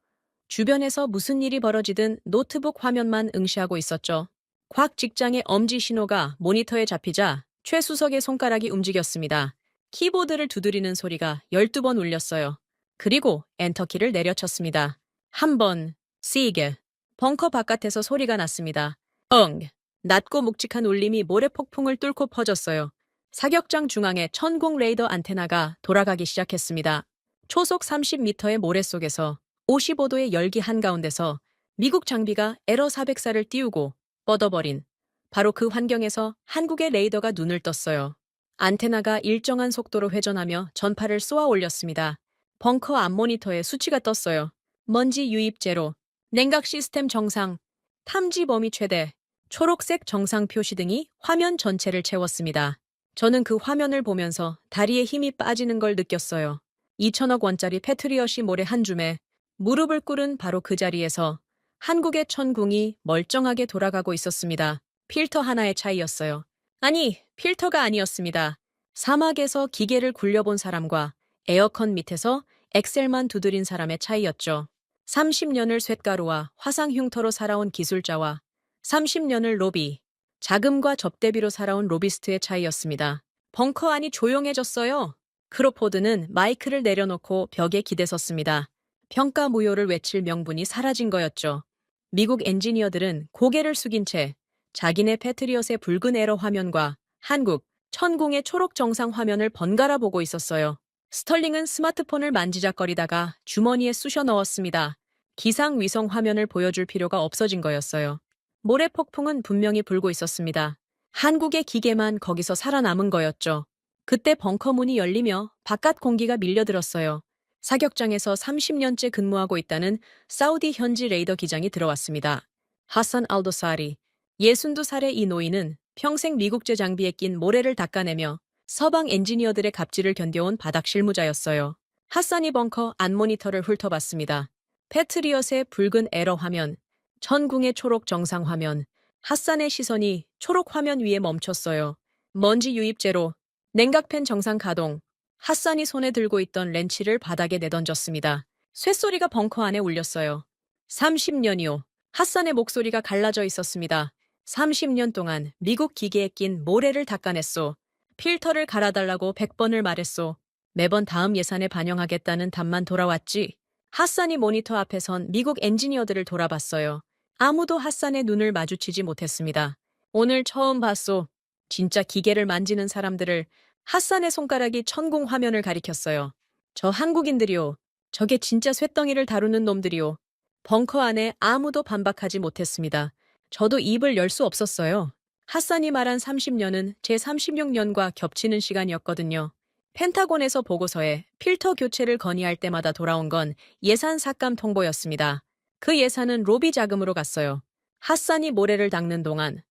주변에서 무슨 일이 벌어지든 노트북 화면만 응시하고 있었죠. 곽 직장의 엄지 신호가 모니터에 잡히자 최 수석의 손가락이 움직였습니다. 키보드를 두드리는 소리가 12번 울렸어요. 그리고 엔터키를 내려쳤습니다. 한 번, 시게. 벙커 바깥에서 소리가 났습니다. 엉! 낮고 묵직한 울림이 모래폭풍을 뚫고 퍼졌어요. 사격장 중앙에 천공 레이더 안테나가 돌아가기 시작했습니다. 초속 30m의 모래 속에서 55도의 열기 한가운데서 미국 장비가 에러 404를 띄우고 뻗어버린 바로 그 환경에서 한국의 레이더가 눈을 떴어요. 안테나가 일정한 속도로 회전하며 전파를 쏘아 올렸습니다. 벙커 앞 모니터에 수치가 떴어요. 먼지 유입 제로, 냉각 시스템 정상, 탐지 범위 최대, 초록색 정상 표시 등이 화면 전체를 채웠습니다. 저는 그 화면을 보면서 다리에 힘이 빠지는 걸 느꼈어요. 2천억 원짜리 패트리엇이 모래 한 줌에 무릎을 꿇은 바로 그 자리에서 한국의 천궁이 멀쩡하게 돌아가고 있었습니다. 필터 하나의 차이였어요. 아니, 필터가 아니었습니다. 사막에서 기계를 굴려본 사람과 에어컨 밑에서 엑셀만 두드린 사람의 차이였죠. 30년을 쇳가루와 화상 흉터로 살아온 기술자와 30년을 로비, 자금과 접대비로 살아온 로비스트의 차이였습니다. 벙커 안이 조용해졌어요. 크로포드는 마이크를 내려놓고 벽에 기대섰습니다. 평가 무효를 외칠 명분이 사라진 거였죠. 미국 엔지니어들은 고개를 숙인 채 자기네 패트리엇의 붉은 에러 화면과 한국, 천궁의 초록 정상 화면을 번갈아 보고 있었어요. 스털링은 스마트폰을 만지작거리다가 주머니에 쑤셔 넣었습니다. 기상 위성 화면을 보여줄 필요가 없어진 거였어요. 모래 폭풍은 분명히 불고 있었습니다. 한국의 기계만 거기서 살아남은 거였죠. 그때 벙커 문이 열리며 바깥 공기가 밀려들었어요. 사격장에서 30년째 근무하고 있다는 사우디 현지 레이더 기장이 들어왔습니다. 하산 알도사리, 62살의 이 노인은 평생 미국제 장비에 낀 모래를 닦아내며 서방 엔지니어들의 갑질을 견뎌온 바닥 실무자였어요. 하산이 벙커 안 모니터를 훑어봤습니다. 패트리엇의 붉은 에러 화면, 천궁의 초록 정상 화면, 하산의 시선이 초록 화면 위에 멈췄어요. 먼지 유입 제로, 냉각팬 정상 가동, 하산이 손에 들고 있던 렌치를 바닥에 내던졌습니다. 쇳소리가 벙커 안에 울렸어요. 30년이요. 하산의 목소리가 갈라져 있었습니다. 30년 동안 미국 기계에 낀 모래를 닦아냈소. 필터를 갈아달라고 100번을 말했소. 매번 다음 예산에 반영하겠다는 답만 돌아왔지. 하산이 모니터 앞에 선 미국 엔지니어들을 돌아봤어요. 아무도 하산의 눈을 마주치지 못했습니다. 오늘 처음 봤소. 진짜 기계를 만지는 사람들을. 하산의 손가락이 천궁 화면을 가리켰어요. 저 한국인들이요. 저게 진짜 쇳덩이를 다루는 놈들이요. 벙커 안에 아무도 반박하지 못했습니다. 저도 입을 열 수 없었어요. 하산이 말한 30년은 제 36년과 겹치는 시간이었거든요. 펜타곤에서 보고서에 필터 교체를 건의할 때마다 돌아온 건 예산 삭감 통보였습니다. 그 예산은 로비 자금으로 갔어요. 하산이 모래를 닦는 동안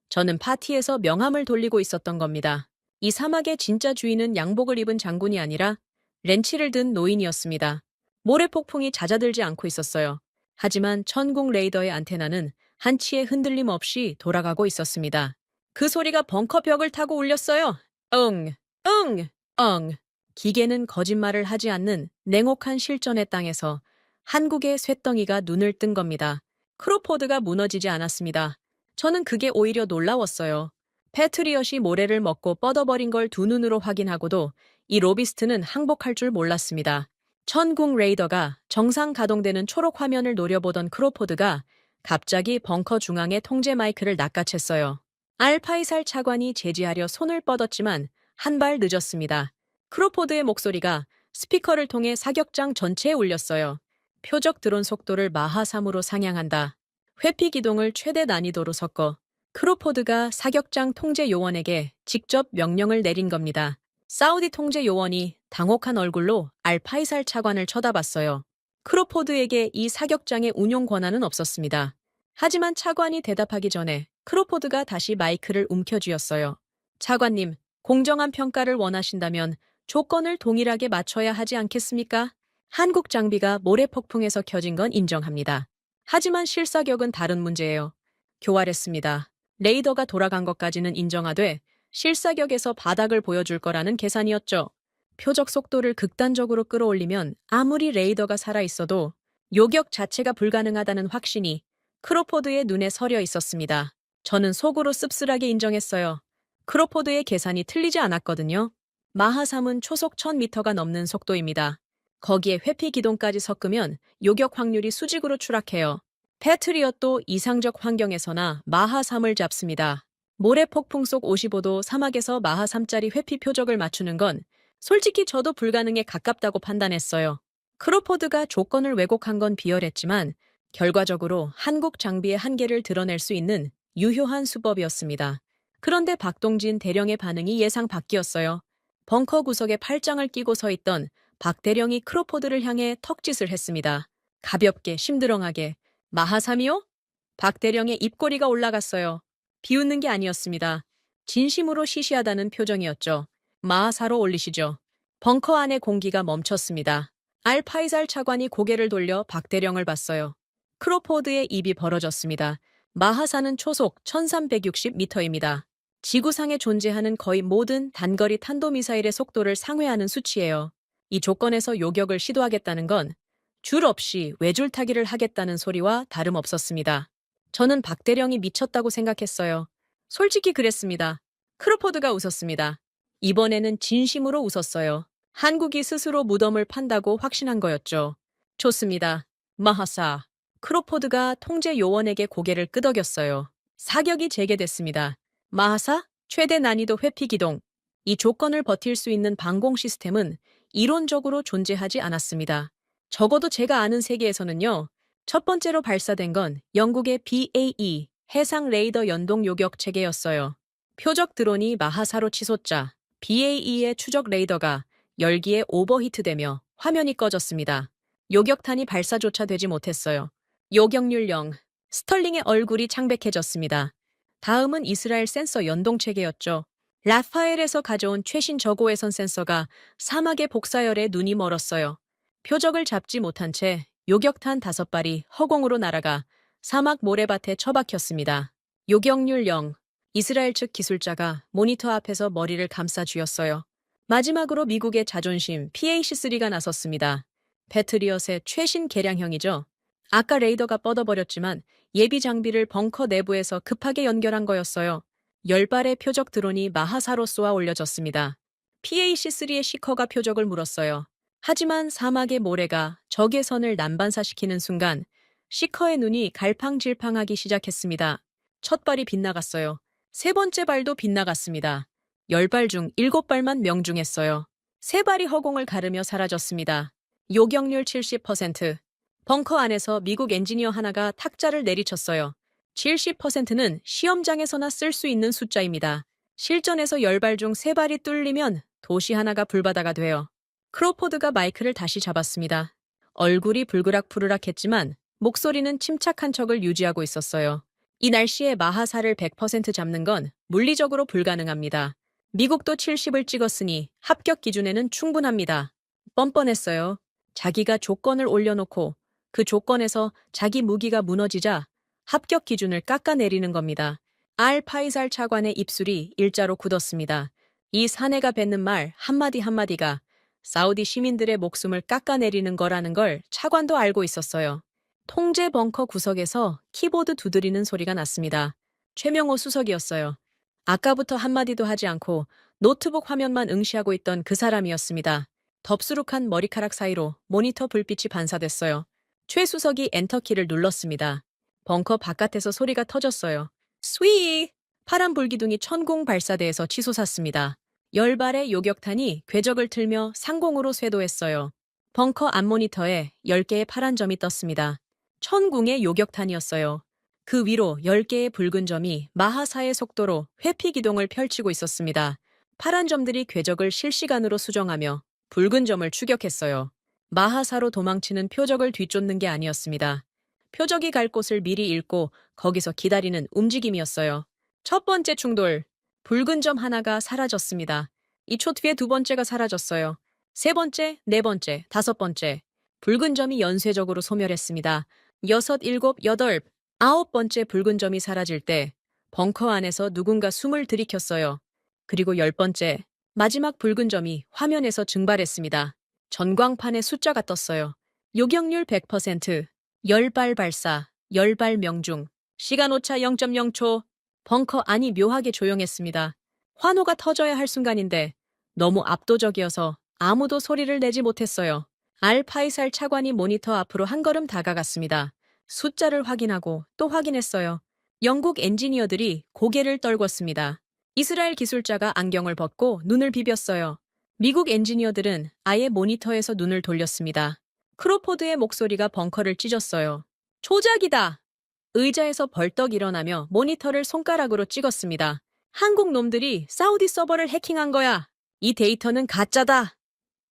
저는 파티에서 명함을 돌리고 있었던 겁니다. 이 사막의 진짜 주인은 양복을 입은 장군이 아니라 렌치를 든 노인이었습니다. 모래 폭풍이 잦아들지 않고 있었어요. 하지만 천궁 레이더의 안테나는 한치의 흔들림 없이 돌아가고 있었습니다. 그 소리가 벙커 벽을 타고 울렸어요. 응, 응, 응. 기계는 거짓말을 하지 않는 냉혹한 실전의 땅에서 한국의 쇳덩이가 눈을 뜬 겁니다. 크로포드가 무너지지 않았습니다. 저는 그게 오히려 놀라웠어요. 패트리엇이 모래를 먹고 뻗어버린 걸 두 눈으로 확인하고도 이 로비스트는 항복할 줄 몰랐습니다. 천궁 레이더가 정상 가동되는 초록 화면을 노려보던 크로포드가 갑자기 벙커 중앙에 통제 마이크를 낚아챘어요. 알파이살 차관이 제지하려 손을 뻗었지만 한 발 늦었습니다. 크로포드의 목소리가 스피커를 통해 사격장 전체에 울렸어요. 표적 드론 속도를 마하 3으로 상향한다. 회피 기동을 최대 난이도로 섞어. 크로포드가 사격장 통제 요원에게 직접 명령을 내린 겁니다. 사우디 통제 요원이 당혹한 얼굴로 알파이살 차관을 쳐다봤어요. 크로포드에게 이 사격장의 운용 권한은 없었습니다. 하지만 차관이 대답하기 전에 크로포드가 다시 마이크를 움켜쥐었어요. 차관님, 공정한 평가를 원하신다면 조건을 동일하게 맞춰야 하지 않겠습니까? 한국 장비가 모래 폭풍에서 켜진 건 인정합니다. 하지만 실사격은 다른 문제예요. 교활했습니다. 레이더가 돌아간 것까지는 인정하되 실사격에서 바닥을 보여줄 거라는 계산이었죠. 표적 속도를 극단적으로 끌어올리면 아무리 레이더가 살아있어도 요격 자체가 불가능하다는 확신이 크로포드의 눈에 서려 있었습니다. 저는 속으로 씁쓸하게 인정했어요. 크로포드의 계산이 틀리지 않았거든요. 마하 3은 초속 1000m가 넘는 속도입니다. 거기에 회피 기동까지 섞으면 요격 확률이 수직으로 추락해요. 패트리엇도 이상적 환경에서나 마하 3을 잡습니다. 모래 폭풍 속 55도 사막에서 마하 3짜리 회피 표적을 맞추는 건 솔직히 저도 불가능에 가깝다고 판단했어요. 크로포드가 조건을 왜곡한 건 비열했지만 결과적으로 한국 장비의 한계를 드러낼 수 있는 유효한 수법이었습니다. 그런데 박동진 대령의 반응이 예상 밖이었어요. 벙커 구석에 팔짱을 끼고 서 있던 박 대령이 크로포드를 향해 턱짓을 했습니다. 가볍게 심드렁하게 마하3이요? 박 대령의 입꼬리가 올라갔어요. 비웃는 게 아니었습니다. 진심으로 시시하다는 표정이었죠. 마하4로 올리시죠. 벙커 안의 공기가 멈췄습니다. 알파이살 차관이 고개를 돌려 박 대령을 봤어요. 크로포드의 입이 벌어졌습니다. 마하4는 초속 1360m입니다. 지구상에 존재하는 거의 모든 단거리 탄도미사일의 속도를 상회하는 수치예요. 이 조건에서 요격을 시도하겠다는 건 줄 없이 외줄타기를 하겠다는 소리와 다름없었습니다. 저는 박 대령이 미쳤다고 생각했어요. 솔직히 그랬습니다. 크로포드가 웃었습니다. 이번에는 진심으로 웃었어요. 한국이 스스로 무덤을 판다고 확신한 거였죠. 좋습니다. 마하4. 크로포드가 통제 요원에게 고개를 끄덕였어요. 사격이 재개됐습니다. 마하4, 최대 난이도 회피 기동. 이 조건을 버틸 수 있는 방공 시스템은 이론적으로 존재하지 않았습니다. 적어도 제가 아는 세계에서는요. 첫 번째로 발사된 건 영국의 BAE, 해상 레이더 연동 요격 체계였어요. 표적 드론이 마하4로 치솟자 BAE의 추적 레이더가 열기에 오버히트되며 화면이 꺼졌습니다. 요격탄이 발사조차 되지 못했어요. 요격률 0, 스털링의 얼굴이 창백해졌습니다. 다음은 이스라엘 센서 연동 체계였죠. 라파엘에서 가져온 최신 저고해선 센서가 사막의 복사열에 눈이 멀었어요. 표적을 잡지 못한 채 요격탄 5발이 허공으로 날아가 사막 모래밭에 처박혔습니다. 요격률 0. 이스라엘 측 기술자가 모니터 앞에서 머리를 감싸 쥐었어요. 마지막으로 미국의 자존심 PAC-3가 나섰습니다. 패트리엇의 최신 개량형이죠. 아까 레이더가 뻗어버렸지만 예비 장비를 벙커 내부에서 급하게 연결한 거였어요. 10발의 표적 드론이 마하4로 쏘아 올려졌습니다. PAC-3의 시커가 표적을 물었어요. 하지만 사막의 모래가 적의 선을 난반사시키는 순간 시커의 눈이 갈팡질팡하기 시작했습니다. 첫 발이 빗나갔어요. 세 번째 발도 빗나갔습니다. 10발 중 7발만 명중했어요. 세 발이 허공을 가르며 사라졌습니다. 요격률 70%. 벙커 안에서 미국 엔지니어 하나가 탁자를 내리쳤어요. 70%는 시험장에서나 쓸 수 있는 숫자입니다. 실전에서 10발 중 3발이 뚫리면 도시 하나가 불바다가 돼요. 크로포드가 마이크를 다시 잡았습니다. 얼굴이 불그락푸르락했지만 목소리는 침착한 척을 유지하고 있었어요. 이 날씨에 마하4를 100% 잡는 건 물리적으로 불가능합니다. 미국도 70을 찍었으니 합격 기준에는 충분합니다. 뻔뻔했어요. 자기가 조건을 올려놓고 그 조건에서 자기 무기가 무너지자 합격 기준을 깎아내리는 겁니다. 알파이살 차관의 입술이 일자로 굳었습니다. 이 사내가 뱉는 말 한마디 한마디가 사우디 시민들의 목숨을 깎아내리는 거라는 걸 차관도 알고 있었어요. 통제 벙커 구석에서 키보드 두드리는 소리가 났습니다. 최명호 수석이었어요. 아까부터 한마디도 하지 않고 노트북 화면만 응시하고 있던 그 사람이었습니다. 덥수룩한 머리카락 사이로 모니터 불빛이 반사됐어요. 최 수석이 엔터키를 눌렀습니다. 벙커 바깥에서 소리가 터졌어요. 스위! 파란 불기둥이 천공 발사대에서 치솟았습니다. 10발의 요격탄이 궤적을 틀며 상공으로 쇄도했어요. 벙커 앞 모니터에 10개의 파란 점이 떴습니다. 천궁의 요격탄이었어요. 그 위로 10개의 붉은 점이 마하4의 속도로 회피 기동을 펼치고 있었습니다. 파란 점들이 궤적을 실시간으로 수정하며 붉은 점을 추격했어요. 마하사로 도망치는 표적을 뒤쫓는 게 아니었습니다. 표적이 갈 곳을 미리 읽고 거기서 기다리는 움직임이었어요. 첫 번째 충돌. 붉은 점 하나가 사라졌습니다. 2초 뒤에 두 번째가 사라졌어요. 세 번째, 네 번째, 다섯 번째. 붉은 점이 연쇄적으로 소멸했습니다. 여섯, 일곱, 여덟, 아홉 번째 붉은 점이 사라질 때 벙커 안에서 누군가 숨을 들이켰어요. 그리고 열 번째, 마지막 붉은 점이 화면에서 증발했습니다. 전광판에 숫자가 떴어요. 요격률 100%, 열발 발사, 열발 명중, 시간 오차 0.0초, 벙커 안이 묘하게 조용했습니다. 환호가 터져야 할 순간인데 너무 압도적이어서 아무도 소리를 내지 못했어요. 알파이살 차관이 모니터 앞으로 한 걸음 다가갔습니다. 숫자를 확인하고 또 확인했어요. 영국 엔지니어들이 고개를 떨궜습니다. 이스라엘 기술자가 안경을 벗고 눈을 비볐어요. 미국 엔지니어들은 아예 모니터에서 눈을 돌렸습니다. 크로포드의 목소리가 벙커를 찢었어요. 조작이다! 의자에서 벌떡 일어나며 모니터를 손가락으로 찍었습니다. 한국 놈들이 사우디 서버를 해킹한 거야. 이 데이터는 가짜다.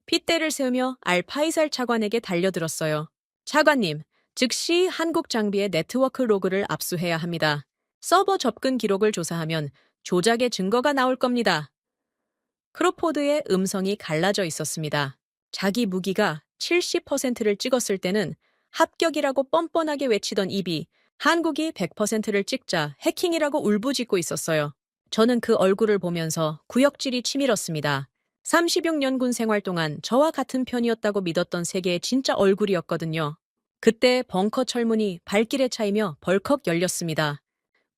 핏대를 세우며 알파이살 차관에게 달려들었어요. 차관님, 즉시 한국 장비의 네트워크 로그를 압수해야 합니다. 서버 접근 기록을 조사하면 조작의 증거가 나올 겁니다. 크로포드의 음성이 갈라져 있었습니다. 자기 무기가 70%를 찍었을 때는 합격이라고 뻔뻔하게 외치던 입이 한국이 100%를 찍자 해킹이라고 울부짖고 있었어요. 저는 그 얼굴을 보면서 구역질이 치밀었습니다. 36년 군 생활 동안 저와 같은 편이었다고 믿었던 세계의 진짜 얼굴이었거든요. 그때 벙커 철문이 발길에 차이며 벌컥 열렸습니다.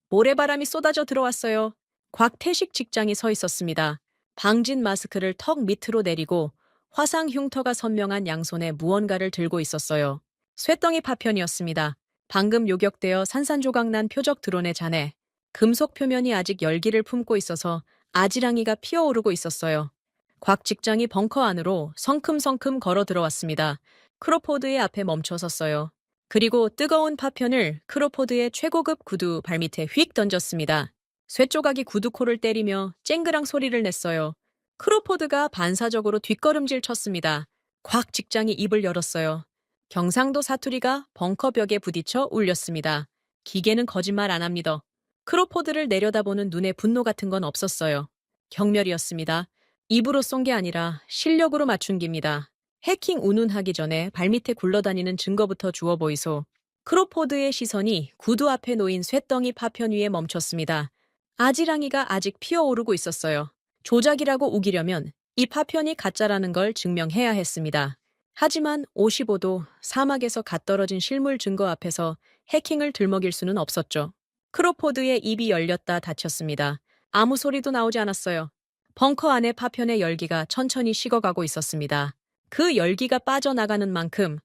모래바람이 쏟아져 들어왔어요. 곽태식 직장이 서 있었습니다. 방진 마스크를 턱 밑으로 내리고 화상 흉터가 선명한 양손에 무언가를 들고 있었어요. 쇠덩이 파편이었습니다. 방금 요격되어 산산조각난 표적 드론의 잔해. 금속 표면이 아직 열기를 품고 있어서 아지랑이가 피어오르고 있었어요. 곽 직장이 벙커 안으로 성큼성큼 걸어 들어왔습니다. 크로포드의 앞에 멈춰섰어요. 그리고 뜨거운 파편을 크로포드의 최고급 구두 발밑에 휙 던졌습니다. 쇠조각이 구두코를 때리며 쨍그랑 소리를 냈어요. 크로포드가 반사적으로 뒷걸음질 쳤습니다. 곽 직장이 입을 열었어요. 경상도 사투리가 벙커 벽에 부딪혀 울렸습니다. 기계는 거짓말 안 합니다. 크로포드를 내려다보는 눈에 분노 같은 건 없었어요. 경멸이었습니다. 입으로 쏜 게 아니라 실력으로 맞춘 기입니다. 해킹 운운하기 전에 발밑에 굴러다니는 증거부터 주워 보이소. 크로포드의 시선이 구두 앞에 놓인 쇠덩이 파편 위에 멈췄습니다. 아지랑이가 아직 피어오르고 있었어요. 조작이라고 우기려면 이 파편이 가짜라는 걸 증명해야 했습니다. 하지만 55도 사막에서 갓 떨어진 실물 증거 앞에서 해킹을 들먹일 수는 없었죠. 크로포드의 입이 열렸다 닫혔습니다. 아무 소리도 나오지 않았어요. 벙커 안의 파편의 열기가 천천히 식어가고 있었습니다. 그 열기가 빠져나가는 만큼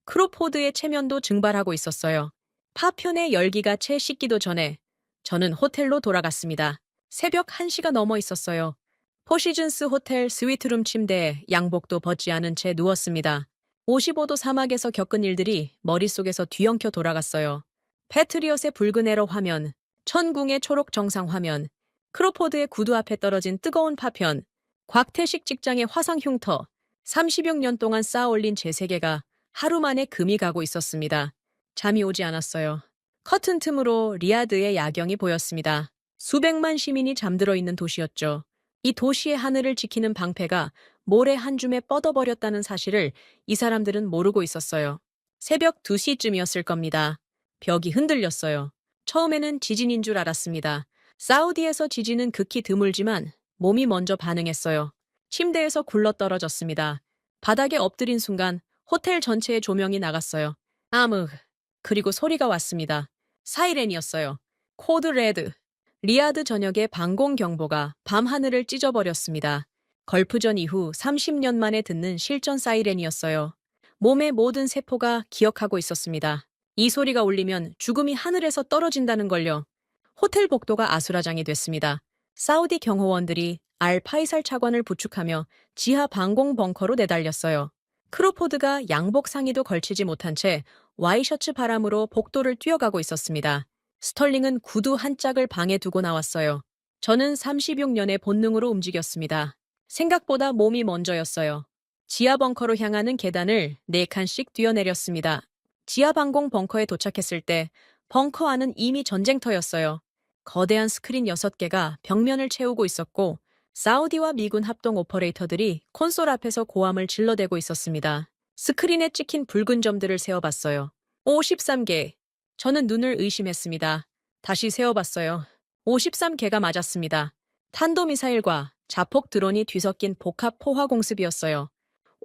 크로포드의 체면도 증발하고 있었어요. 파편의 열기가 채 식기도 전에 저는 호텔로 돌아갔습니다. 새벽 1시가 넘어 있었어요. 포시즌스 호텔 스위트룸 침대에 양복도 벗지 않은 채 누웠습니다. 55도 사막에서 겪은 일들이 머릿속에서 뒤엉켜 돌아갔어요. 패트리엇의 붉은 에러 화면, 천궁의 초록 정상 화면, 크로포드의 구두 앞에 떨어진 뜨거운 파편, 곽태식 직장의 화상 흉터, 30여 년 동안 쌓아올린 제 세계가 하루 만에 금이 가고 있었습니다. 잠이 오지 않았어요. 커튼 틈으로 리야드의 야경이 보였습니다. 수백만 시민이 잠들어 있는 도시였죠. 이 도시의 하늘을 지키는 방패가 모래 한 줌에 뻗어버렸다는 사실을 이 사람들은 모르고 있었어요. 새벽 2시쯤이었을 겁니다. 벽이 흔들렸어요. 처음에는 지진인 줄 알았습니다. 사우디에서 지진은 극히 드물지만 몸이 먼저 반응했어요. 침대에서 굴러떨어졌습니다. 바닥에 엎드린 순간 호텔 전체의 조명이 나갔어요. 아무, 그리고 소리가 왔습니다. 사이렌이었어요. 코드 레드. 리야드 전역의 방공 경보가 밤하늘을 찢어버렸습니다. 걸프전 이후 30년 만에 듣는 실전 사이렌이었어요. 몸의 모든 세포가 기억하고 있었습니다. 이 소리가 울리면 죽음이 하늘에서 떨어진다는 걸요. 호텔 복도가 아수라장이 됐습니다. 사우디 경호원들이 알파이살 차관을 부축하며 지하 방공 벙커로 내달렸어요. 크로포드가 양복 상의도 걸치지 못한 채 와이셔츠 바람으로 복도를 뛰어가고 있었습니다. 스털링은 구두 한 짝을 방에 두고 나왔어요. 저는 36년의 본능으로 움직였습니다. 생각보다 몸이 먼저였어요. 지하 벙커로 향하는 계단을 4칸씩 뛰어내렸습니다. 지하 방공 벙커에 도착했을 때 벙커 안은 이미 전쟁터였어요. 거대한 스크린 6개가 벽면을 채우고 있었고 사우디와 미군 합동 오퍼레이터들이 콘솔 앞에서 고함을 질러대고 있었습니다. 스크린에 찍힌 붉은 점들을 세어봤어요. 53개. 저는 눈을 의심했습니다. 다시 세어봤어요. 53개가 맞았습니다. 탄도미사일과 자폭 드론이 뒤섞인 복합 포화 공습이었어요.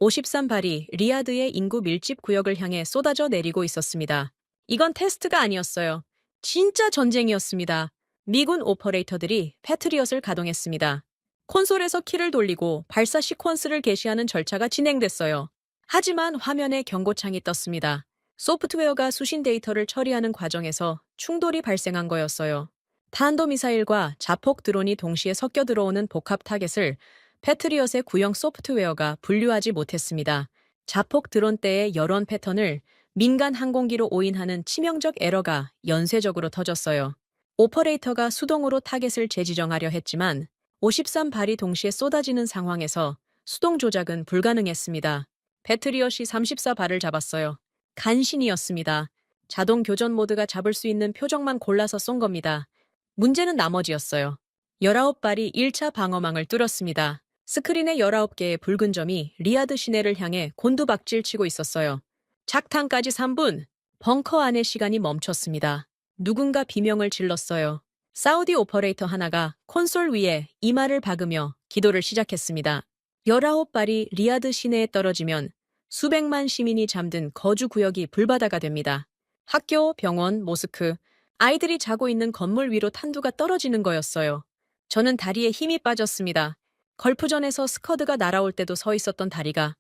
53발이 리야드의 인구 밀집 구역을 향해 쏟아져 내리고 있었습니다. 이건 테스트가 아니었어요. 진짜 전쟁이었습니다. 미군 오퍼레이터들이 패트리엇을 가동했습니다. 콘솔에서 키를 돌리고 발사 시퀀스를 게시하는 절차가 진행됐어요. 하지만 화면에 경고창이 떴습니다. 소프트웨어가 수신 데이터를 처리하는 과정에서 충돌이 발생한 거였어요. 탄도미사일과 자폭 드론이 동시에 섞여 들어오는 복합 타겟을 패트리엇의 구형 소프트웨어가 분류하지 못했습니다. 자폭 드론 때의 열원 패턴을 민간 항공기로 오인하는 치명적 에러가 연쇄적으로 터졌어요. 오퍼레이터가 수동으로 타겟을 재지정하려 했지만 53발이 동시에 쏟아지는 상황에서 수동 조작은 불가능했습니다. 패트리엇이 34발을 잡았어요. 간신이었습니다. 자동 교전 모드가 잡을 수 있는 표적만 골라서 쏜 겁니다. 문제는 나머지였어요. 19발이 1차 방어망을 뚫었습니다. 스크린의 19개의 붉은 점이 리야드 시내를 향해 곤두박질치고 있었어요. 작탄까지 3분. 벙커 안의 시간이 멈췄습니다. 누군가 비명을 질렀어요. 사우디 오퍼레이터 하나가 콘솔 위에 이마를 박으며 기도를 시작했습니다. 19발이 리야드 시내에 떨어지면 수백만 시민이 잠든 거주 구역이 불바다가 됩니다. 학교, 병원, 모스크, 아이들이 자고 있는 건물 위로 탄두가 떨어지는 거였어요. 저는 다리에 힘이 빠졌습니다. 걸프전에서 스커드가 날아올 때도 서 있었던 다리가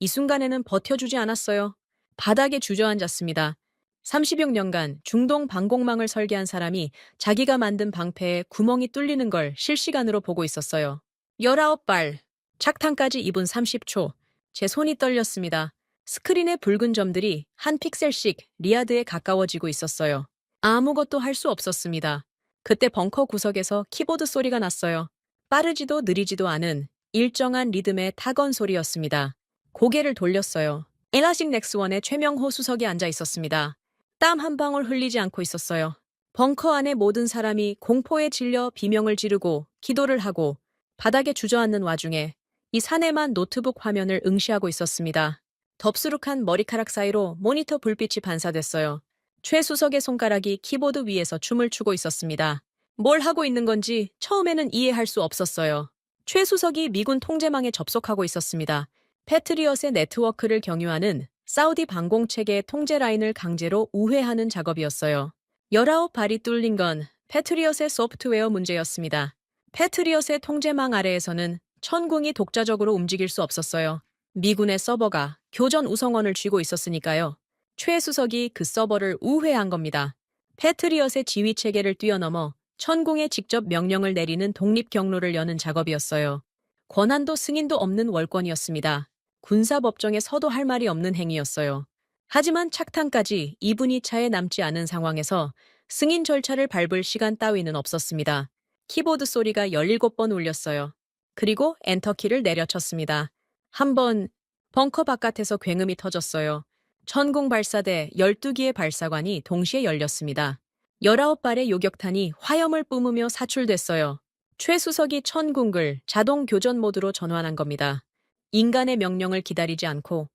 이 순간에는 버텨주지 않았어요. 바닥에 주저앉았습니다. 30여 년간 중동 방공망을 설계한 사람이 자기가 만든 방패에 구멍이 뚫리는 걸 실시간으로 보고 있었어요. 19발. 착탄까지 2분 30초. 제 손이 떨렸습니다. 스크린의 붉은 점들이 한 픽셀씩 리야드에 가까워지고 있었어요. 아무것도 할 수 없었습니다. 그때 벙커 구석에서 키보드 소리가 났어요. 빠르지도 느리지도 않은 일정한 리듬의 타건 소리였습니다. 고개를 돌렸어요. 에나식 넥스원의 최명호 수석이 앉아 있었습니다. 땀 한 방울 흘리지 않고 있었어요. 벙커 안의 모든 사람이 공포에 질려 비명을 지르고 기도를 하고 바닥에 주저앉는 와중에 이 사내만 노트북 화면을 응시하고 있었습니다. 덥수룩한 머리카락 사이로 모니터 불빛이 반사됐어요. 최 수석의 손가락이 키보드 위에서 춤을 추고 있었습니다. 뭘 하고 있는 건지 처음에는 이해할 수 없었어요. 최 수석이 미군 통제망에 접속하고 있었습니다. 패트리엇의 네트워크를 경유하는 사우디 방공체계의 통제 라인을 강제로 우회하는 작업이었어요. 19발이 뚫린 건 패트리엇의 소프트웨어 문제였습니다. 패트리엇의 통제망 아래에서는 천궁이 독자적으로 움직일 수 없었어요. 미군의 서버가 교전 우성원을 쥐고 있었으니까요. 최 수석이 그 서버를 우회한 겁니다. 패트리엇의 지휘 체계를 뛰어넘어 천궁에 직접 명령을 내리는 독립 경로를 여는 작업이었어요. 권한도 승인도 없는 월권이었습니다. 군사법정에 서도 할 말이 없는 행위였어요. 하지만 착탄까지 2분이 차에 남지 않은 상황에서 승인 절차를 밟을 시간 따위는 없었습니다. 키보드 소리가 17번 울렸어요. 그리고 엔터키를 내려쳤습니다. 한 번 벙커 바깥에서 굉음이 터졌어요. 천궁 발사대 12기의 발사관이 동시에 열렸습니다. 19발의 요격탄이 화염을 뿜으며 사출됐어요. 최 수석이 천궁을 자동 교전 모드로 전환한 겁니다. 인간의 명령을 기다리지 않고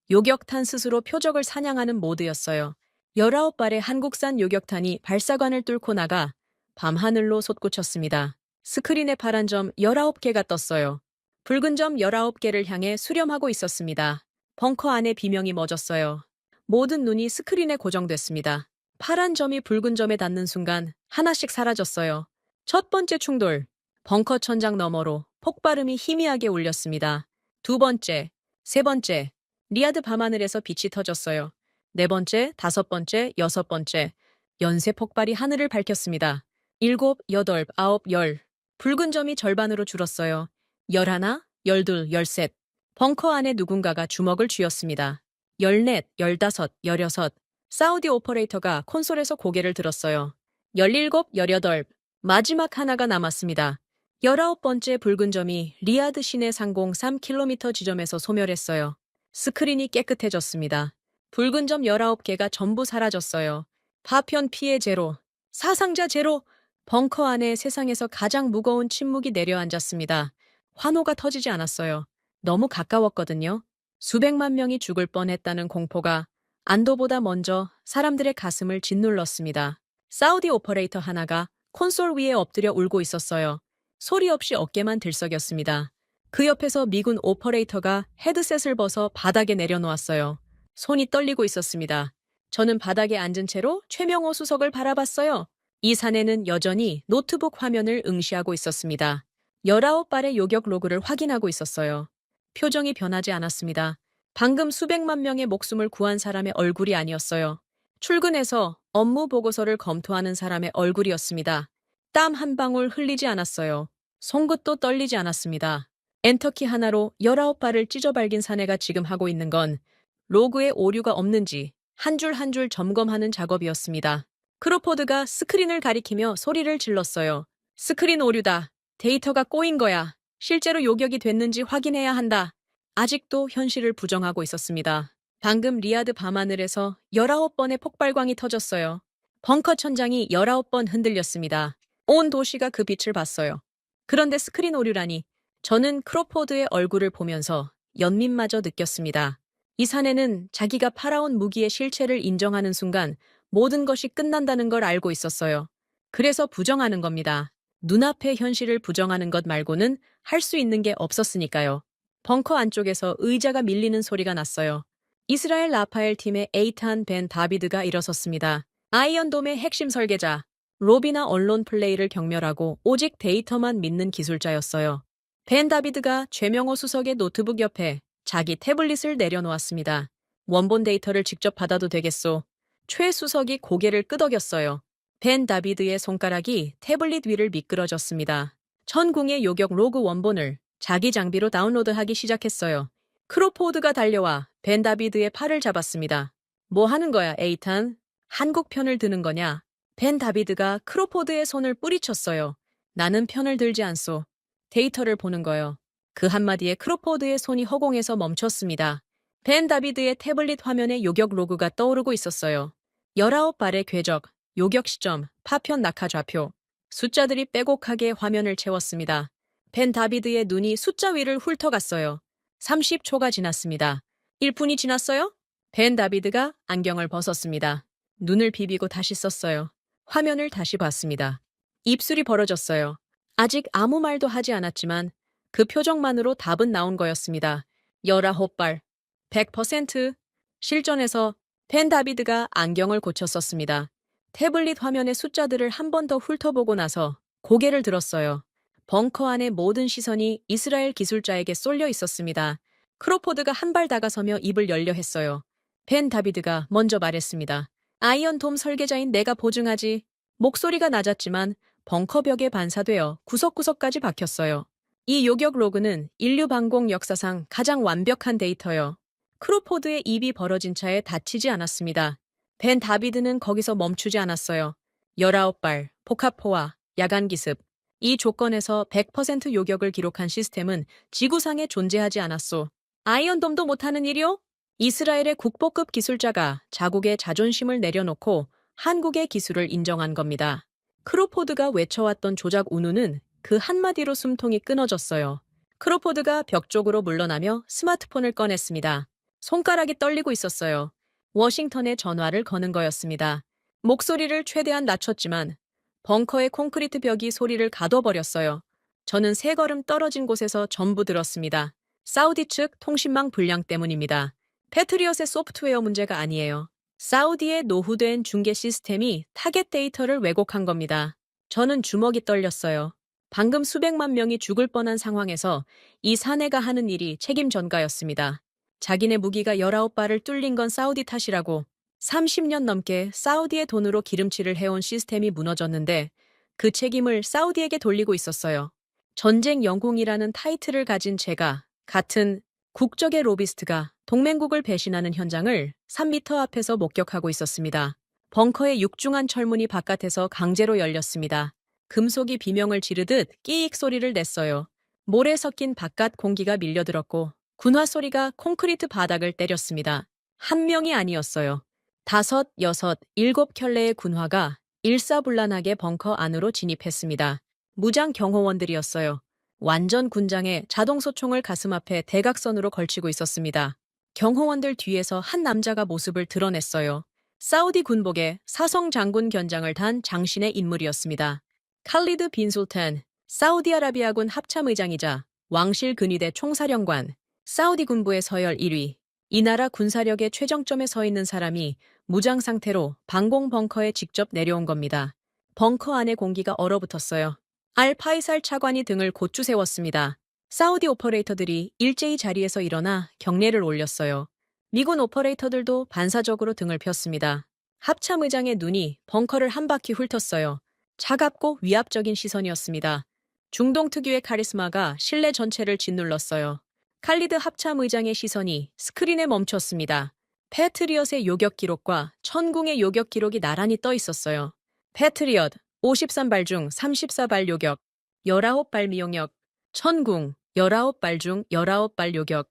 요격탄 스스로 표적을 사냥하는 모드였어요. 19발의 한국산 요격탄이 발사관을 뚫고 나가 밤하늘로 솟구쳤습니다. 스크린에 파란 점 19개가 떴어요. 붉은 점 19개를 향해 수렴하고 있었습니다. 벙커 안에 비명이 멎었어요. 모든 눈이 스크린에 고정됐습니다. 파란 점이 붉은 점에 닿는 순간 하나씩 사라졌어요. 첫 번째 충돌. 벙커 천장 너머로 폭발음이 희미하게 울렸습니다. 두 번째, 세 번째. 리야드 밤하늘에서 빛이 터졌어요. 네 번째, 다섯 번째, 여섯 번째. 연쇄 폭발이 하늘을 밝혔습니다. 7, 8, 9, 10. 붉은 점이 절반으로 줄었어요. 11, 12, 13. 벙커 안에 누군가가 주먹을 쥐었습니다. 14, 15, 16. 사우디 오퍼레이터가 콘솔에서 고개를 들었어요. 17, 18. 마지막 하나가 남았습니다. 19번째 붉은 점이 리야드 시내 상공 3km 지점에서 소멸했어요. 스크린이 깨끗해졌습니다. 붉은 점 19개가 전부 사라졌어요. 파편 피해 제로, 사상자 제로, 벙커 안에 세상에서 가장 무거운 침묵이 내려앉았습니다. 환호가 터지지 않았어요. 너무 가까웠거든요. 수백만 명이 죽을 뻔했다는 공포가 안도보다 먼저 사람들의 가슴을 짓눌렀습니다. 사우디 오퍼레이터 하나가 콘솔 위에 엎드려 울고 있었어요. 소리 없이 어깨만 들썩였습니다. 그 옆에서 미군 오퍼레이터가 헤드셋을 벗어 바닥에 내려놓았어요. 손이 떨리고 있었습니다. 저는 바닥에 앉은 채로 최명호 수석을 바라봤어요. 이 사내는 여전히 노트북 화면을 응시하고 있었습니다. 19발의 요격 로그를 확인하고 있었어요. 표정이 변하지 않았습니다. 방금 수백만 명의 목숨을 구한 사람의 얼굴이 아니었어요. 출근해서 업무 보고서를 검토하는 사람의 얼굴이었습니다. 땀 한 방울 흘리지 않았어요. 송곳도 떨리지 않았습니다. 엔터키 하나로 19발을 찢어발긴 사내가 지금 하고 있는 건 로그에 오류가 없는지 한 줄 한 줄 점검하는 작업이었습니다. 크로포드가 스크린을 가리키며 소리를 질렀어요. 스크린 오류다. 데이터가 꼬인 거야. 실제로 요격이 됐는지 확인해야 한다. 아직도 현실을 부정하고 있었습니다. 방금 리야드 밤하늘에서 19번의 폭발광이 터졌어요. 벙커 천장이 19번 흔들렸습니다. 온 도시가 그 빛을 봤어요. 그런데 스크린 오류라니. 저는 크로포드의 얼굴을 보면서 연민마저 느꼈습니다. 이 사내는 자기가 팔아온 무기의 실체를 인정하는 순간 모든 것이 끝난다는 걸 알고 있었어요. 그래서 부정하는 겁니다. 눈앞의 현실을 부정하는 것 말고는 할 수 있는 게 없었으니까요. 벙커 안쪽에서 의자가 밀리는 소리가 났어요. 이스라엘 라파엘 팀의 에이탄 벤 다비드가 일어섰습니다. 아이언돔의 핵심 설계자, 로비나 언론 플레이를 경멸하고 오직 데이터만 믿는 기술자였어요. 벤 다비드가 최명호 수석의 노트북 옆에 자기 태블릿을 내려놓았습니다. 원본 데이터를 직접 받아도 되겠소. 최 수석이 고개를 끄덕였어요. 벤 다비드의 손가락이 태블릿 위를 미끄러졌습니다. 천궁의 요격 로그 원본을 자기 장비로 다운로드하기 시작했어요. 크로포드가 달려와 벤 다비드의 팔을 잡았습니다. 뭐 하는 거야, 에이탄? 한국 편을 드는 거냐? 벤 다비드가 크로포드의 손을 뿌리쳤어요. 나는 편을 들지 않소. 데이터를 보는 거요. 그 한마디에 크로포드의 손이 허공에서 멈췄습니다. 벤 다비드의 태블릿 화면에 요격 로그가 떠오르고 있었어요. 19발의 궤적, 요격 시점, 파편 낙하 좌표. 숫자들이 빼곡하게 화면을 채웠습니다. 벤 다비드의 눈이 숫자 위를 훑어갔어요. 30초가 지났습니다. 1분이 지났어요? 벤 다비드가 안경을 벗었습니다. 눈을 비비고 다시 썼어요. 화면을 다시 봤습니다. 입술이 벌어졌어요. 아직 아무 말도 하지 않았지만 그 표정만으로 답은 나온 거였습니다. 19발, 100%. 실전에서 벤 다비드가 안경을 고쳐 썼습니다. 태블릿 화면의 숫자들을 한 번 더 훑어보고 나서 고개를 들었어요. 벙커 안의 모든 시선이 이스라엘 기술자에게 쏠려 있었습니다. 크로포드가 한 발 다가서며 입을 열려 했어요. 벤 다비드가 먼저 말했습니다. 아이언돔 설계자인 내가 보증하지. 목소리가 낮았지만 벙커 벽에 반사되어 구석구석까지 박혔어요. 이 요격 로그는 인류 방공 역사상 가장 완벽한 데이터요. 크로포드의 입이 벌어진 차에 다치지 않았습니다. 벤 다비드는 거기서 멈추지 않았어요. 19발, 폭합포화, 야간 기습. 이 조건에서 100% 요격을 기록한 시스템은 지구상에 존재하지 않았소. 아이언돔도 못하는 일이요? 이스라엘의 국보급 기술자가 자국의 자존심을 내려놓고 한국의 기술을 인정한 겁니다. 크로포드가 외쳐왔던 조작 운운은 그 한마디로 숨통이 끊어졌어요. 크로포드가 벽 쪽으로 물러나며 스마트폰을 꺼냈습니다. 손가락이 떨리고 있었어요. 워싱턴에 전화를 거는 거였습니다. 목소리를 최대한 낮췄지만 벙커의 콘크리트 벽이 소리를 가둬버렸어요. 저는 세 걸음 떨어진 곳에서 전부 들었습니다. 사우디 측 통신망 불량 때문입니다. 패트리엇의 소프트웨어 문제가 아니에요. 사우디의 노후된 중계 시스템이 타겟 데이터를 왜곡한 겁니다. 저는 주먹이 떨렸어요. 방금 수백만 명이 죽을 뻔한 상황에서 이 사내가 하는 일이 책임 전가였습니다. 자기네 무기가 19발을 뚫린 건 사우디 탓이라고. 30년 넘게 사우디의 돈으로 기름칠을 해온 시스템이 무너졌는데 그 책임을 사우디에게 돌리고 있었어요. 전쟁 영웅이라는 타이틀을 가진 제가 같은 국적의 로비스트가 동맹국을 배신하는 현장을 3m 앞에서 목격하고 있었습니다. 벙커의 육중한 철문이 바깥에서 강제로 열렸습니다. 금속이 비명을 지르듯 끼익 소리를 냈어요. 모래 섞인 바깥 공기가 밀려들었고 군화 소리가 콘크리트 바닥을 때렸습니다. 한 명이 아니었어요. 다섯, 여섯, 일곱 켤레의 군화가 일사불란하게 벙커 안으로 진입했습니다. 무장 경호원들이었어요. 완전 군장에 자동소총을 가슴 앞에 대각선으로 걸치고 있었습니다. 경호원들 뒤에서 한 남자가 모습을 드러냈어요. 사우디 군복에 사성 장군 견장을 단 장신의 인물이었습니다. 칼리드 빈 술탄, 사우디아라비아군 합참의장이자 왕실 근위대 총사령관, 사우디 군부의 서열 1위. 이 나라 군사력의 최정점에 서 있는 사람이 무장 상태로 방공 벙커에 직접 내려온 겁니다. 벙커 안의 공기가 얼어붙었어요. 알파이살 차관이 등을 곧주 세웠습니다. 사우디 오퍼레이터들이 일제히 자리에서 일어나 경례를 올렸어요. 미군 오퍼레이터들도 반사적으로 등을 폈습니다. 합참의장의 눈이 벙커를 한 바퀴 훑었어요. 차갑고 위압적인 시선이었습니다. 중동 특유의 카리스마가 실내 전체를 짓눌렀어요. 칼리드 합참의장의 시선이 스크린에 멈췄습니다. 패트리엇의 요격 기록과 천궁의 요격 기록이 나란히 떠 있었어요. 패트리엇 53발 중 34발 요격, 19발 미용력, 천궁 19발 중 19발 요격,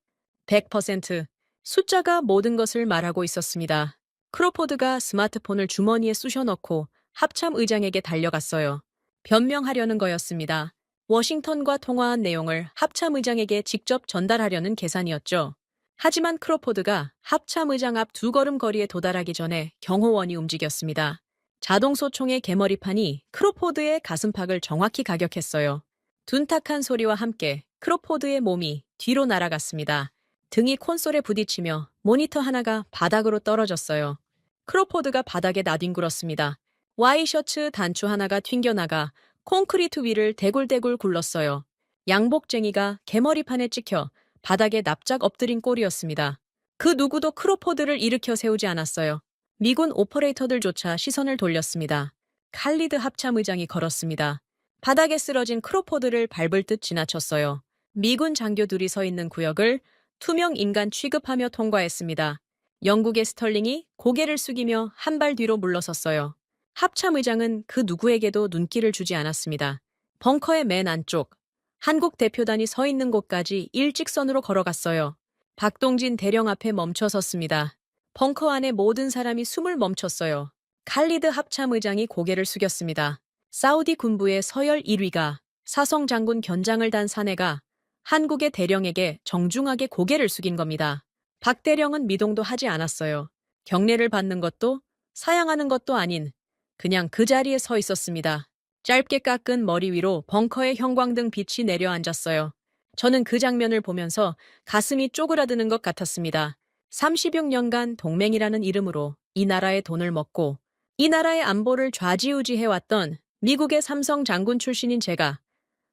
100%. 숫자가 모든 것을 말하고 있었습니다. 크로포드가 스마트폰을 주머니에 쑤셔넣고 합참의장에게 달려갔어요. 변명하려는 거였습니다. 워싱턴과 통화한 내용을 합참의장에게 직접 전달하려는 계산이었죠. 하지만 크로포드가 합참의장 앞 2걸음 거리에 도달하기 전에 경호원이 움직였습니다. 자동소총의 개머리판이 크로포드의 가슴팍을 정확히 가격했어요. 둔탁한 소리와 함께 크로포드의 몸이 뒤로 날아갔습니다. 등이 콘솔에 부딪히며 모니터 하나가 바닥으로 떨어졌어요. 크로포드가 바닥에 나뒹굴었습니다. 와이셔츠 단추 하나가 튕겨나가 콘크리트 위를 대굴대굴 굴렀어요. 양복쟁이가 개머리판에 찍혀 바닥에 납작 엎드린 꼴이었습니다. 그 누구도 크로포드를 일으켜 세우지 않았어요. 미군 오퍼레이터들조차 시선을 돌렸습니다. 칼리드 합참의장이 걸었습니다. 바닥에 쓰러진 크로포드를 밟을 듯 지나쳤어요. 미군 장교들이 서 있는 구역을 투명 인간 취급하며 통과했습니다. 영국의 스털링이 고개를 숙이며 한 발 뒤로 물러섰어요. 합참의장은 그 누구에게도 눈길을 주지 않았습니다. 벙커의 맨 안쪽, 한국 대표단이 서 있는 곳까지 일직선으로 걸어갔어요. 박동진 대령 앞에 멈춰 섰습니다. 벙커 안에 모든 사람이 숨을 멈췄어요. 칼리드 합참의장이 고개를 숙였습니다. 사우디 군부의 서열 1위가 사성 장군 견장을 단 사내가 한국의 대령에게 정중하게 고개를 숙인 겁니다. 박 대령은 미동도 하지 않았어요. 경례를 받는 것도 사양하는 것도 아닌 그냥 그 자리에 서 있었습니다. 짧게 깎은 머리 위로 벙커의 형광등 빛이 내려앉았어요. 저는 그 장면을 보면서 가슴이 쪼그라드는 것 같았습니다. 30여 년간 동맹이라는 이름으로 이 나라의 돈을 먹고 이 나라의 안보를 좌지우지해왔던 미국의 삼성 장군 출신인 제가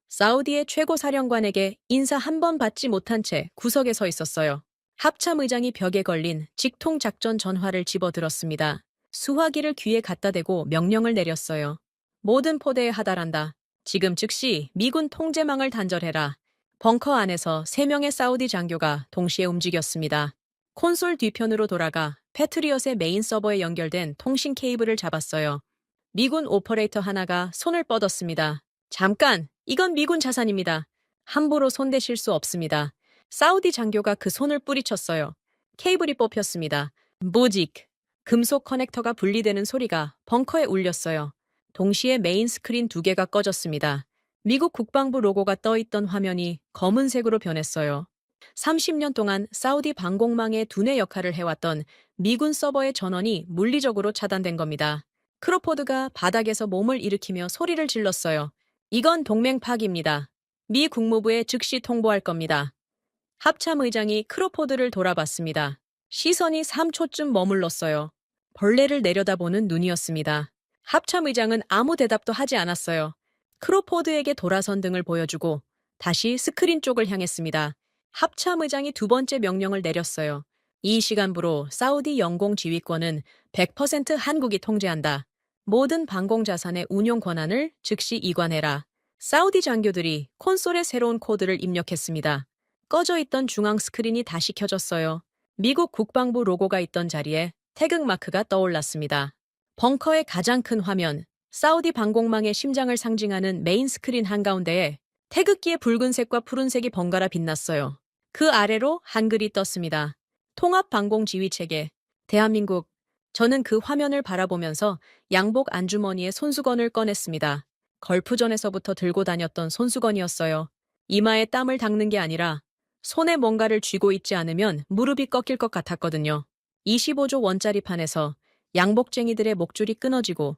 사우디의 최고 사령관에게 인사 한 번 받지 못한 채 구석에 서 있었어요. 합참의장이 벽에 걸린 직통작전 전화를 집어들었습니다. 수화기를 귀에 갖다 대고 명령을 내렸어요. 모든 포대에 하달한다. 지금 즉시 미군 통제망을 단절해라. 벙커 안에서 3명의 사우디 장교가 동시에 움직였습니다. 콘솔 뒤편으로 돌아가 패트리엇의 메인 서버에 연결된 통신 케이블을 잡았어요. 미군 오퍼레이터 하나가 손을 뻗었습니다. 잠깐! 이건 미군 자산입니다. 함부로 손대실 수 없습니다. 사우디 장교가 그 손을 뿌리쳤어요. 케이블이 뽑혔습니다. 무직! 금속 커넥터가 분리되는 소리가 벙커에 울렸어요. 동시에 메인 스크린 2개가 꺼졌습니다. 미국 국방부 로고가 떠있던 화면이 검은색으로 변했어요. 30년 동안 사우디 방공망의 두뇌 역할을 해왔던 미군 서버의 전원이 물리적으로 차단된 겁니다. 크로포드가 바닥에서 몸을 일으키며 소리를 질렀어요. 이건 동맹 파기입니다. 미 국무부에 즉시 통보할 겁니다. 합참의장이 크로포드를 돌아봤습니다. 시선이 3초쯤 머물렀어요. 벌레를 내려다보는 눈이었습니다. 합참의장은 아무 대답도 하지 않았어요. 크로포드에게 돌아선 등을 보여주고 다시 스크린 쪽을 향했습니다. 합참의장이 2번째 명령을 내렸어요. 이 시간부로 사우디 영공 지휘권은 100% 한국이 통제한다. 모든 방공자산의 운용 권한을 즉시 이관해라. 사우디 장교들이 콘솔에 새로운 코드를 입력했습니다. 꺼져 있던 중앙 스크린이 다시 켜졌어요. 미국 국방부 로고가 있던 자리에 태극 마크가 떠올랐습니다. 벙커의 가장 큰 화면, 사우디 방공망의 심장을 상징하는 메인 스크린 한가운데에 태극기의 붉은색과 푸른색이 번갈아 빛났어요. 그 아래로 한글이 떴습니다. 통합방공지휘체계, 대한민국. 저는 그 화면을 바라보면서 양복 안주머니에 손수건을 꺼냈습니다. 걸프전에서부터 들고 다녔던 손수건이었어요. 이마에 땀을 닦는 게 아니라 손에 뭔가를 쥐고 있지 않으면 무릎이 꺾일 것 같았거든요. 25조 원짜리 판에서 양복쟁이들의 목줄이 끊어지고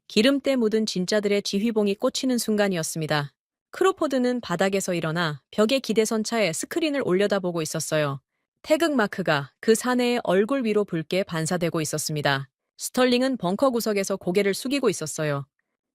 기름때 묻은 진짜들의 지휘봉이 꽂히는 순간이었습니다. 크로포드는 바닥에서 일어나 벽에 기대선 차에 스크린을 올려다보고 있었어요. 태극 마크가 그 사내의 얼굴 위로 붉게 반사되고 있었습니다. 스털링은 벙커 구석에서 고개를 숙이고 있었어요.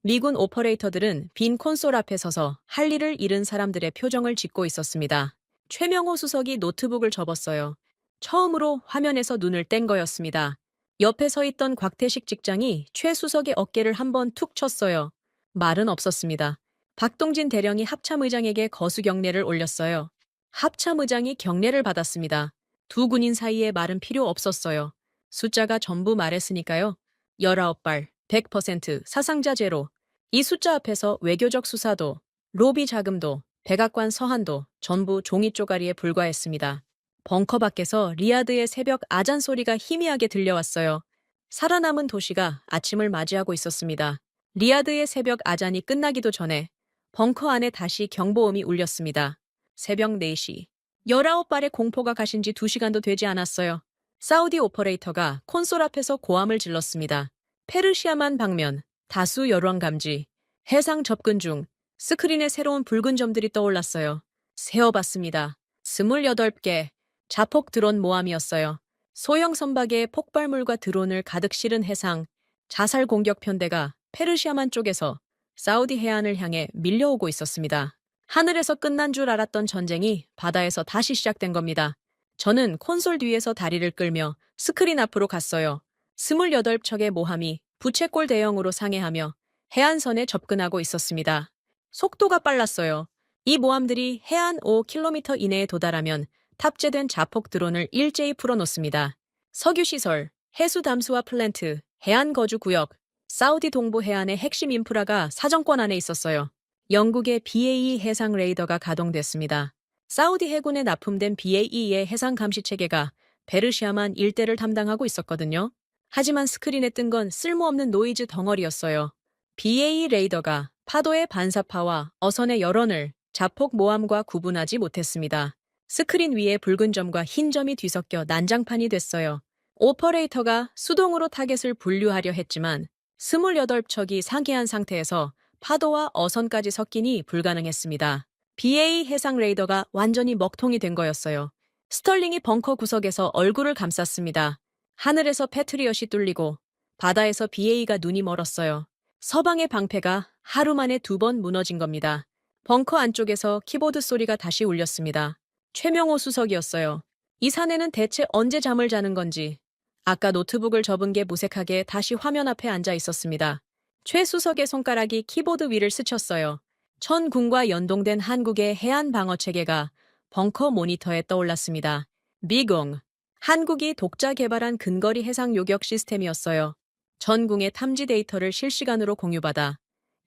미군 오퍼레이터들은 빈 콘솔 앞에 서서 할 일을 잃은 사람들의 표정을 짓고 있었습니다. 최명호 수석이 노트북을 접었어요. 처음으로 화면에서 눈을 뗀 거였습니다. 옆에 서 있던 곽태식 직장이 최 수석의 어깨를 한번 툭 쳤어요. 말은 없었습니다. 박동진 대령이 합참의장에게 거수 경례를 올렸어요. 합참의장이 경례를 받았습니다. 두 군인 사이에 말은 필요 없었어요. 숫자가 전부 말했으니까요. 19발, 100% 사상자 제로. 이 숫자 앞에서 외교적 수사도, 로비 자금도, 백악관 서한도 전부 종이 쪼가리에 불과했습니다. 벙커 밖에서 리야드의 새벽 아잔 소리가 희미하게 들려왔어요. 살아남은 도시가 아침을 맞이하고 있었습니다. 리야드의 새벽 아잔이 끝나기도 전에 벙커 안에 다시 경보음이 울렸습니다. 새벽 4시. 19발의 공포가 가신 지 2시간도 되지 않았어요. 사우디 오퍼레이터가 콘솔 앞에서 고함을 질렀습니다. 페르시아만 방면, 다수 열왕 감지, 해상 접근 중, 스크린에 새로운 붉은 점들이 떠올랐어요. 세어봤습니다. 28개, 자폭 드론 모함이었어요. 소형 선박에 폭발물과 드론을 가득 실은 해상, 자살 공격 편대가 페르시아만 쪽에서 사우디 해안을 향해 밀려오고 있었습니다. 하늘에서 끝난 줄 알았던 전쟁이 바다에서 다시 시작된 겁니다. 저는 콘솔 뒤에서 다리를 끌며 스크린 앞으로 갔어요. 28척의 모함이 부채꼴 대형으로 상해하며 해안선에 접근하고 있었습니다. 속도가 빨랐어요. 이 모함들이 해안 5km 이내에 도달하면 탑재된 자폭 드론을 일제히 풀어놓습니다. 석유시설, 해수 담수화 플랜트, 해안 거주 구역, 사우디 동부 해안의 핵심 인프라가 사정권 안에 있었어요. 영국의 BAE 해상 레이더가 가동됐습니다. 사우디 해군에 납품된 BAE의 해상 감시 체계가 베르시아만 일대를 담당하고 있었거든요. 하지만 스크린에 뜬 건 쓸모없는 노이즈 덩어리였어요. BAE 레이더가 파도의 반사파와 어선의 열원을 자폭 모함과 구분하지 못했습니다. 스크린 위에 붉은 점과 흰 점이 뒤섞여 난장판이 됐어요. 오퍼레이터가 수동으로 타겟을 분류하려 했지만 28척이 상기한 상태에서 파도와 어선까지 섞이니 불가능했습니다. BA 해상 레이더가 완전히 먹통이 된 거였어요. 스털링이 벙커 구석에서 얼굴을 감쌌습니다. 하늘에서 패트리엇이 뚫리고 바다에서 BA가 눈이 멀었어요. 서방의 방패가 하루 만에 2번 무너진 겁니다. 벙커 안쪽에서 키보드 소리가 다시 울렸습니다. 최명호 수석이었어요. 이 사내는 대체 언제 잠을 자는 건지. 아까 노트북을 접은 게 무색하게 다시 화면 앞에 앉아 있었습니다. 최 수석의 손가락이 키보드 위를 스쳤어요. 천군과 연동된 한국의 해안 방어 체계가 벙커 모니터에 떠올랐습니다. 미공. 한국이 독자 개발한 근거리 해상 요격 시스템이었어요. 전궁의 탐지 데이터를 실시간으로 공유받아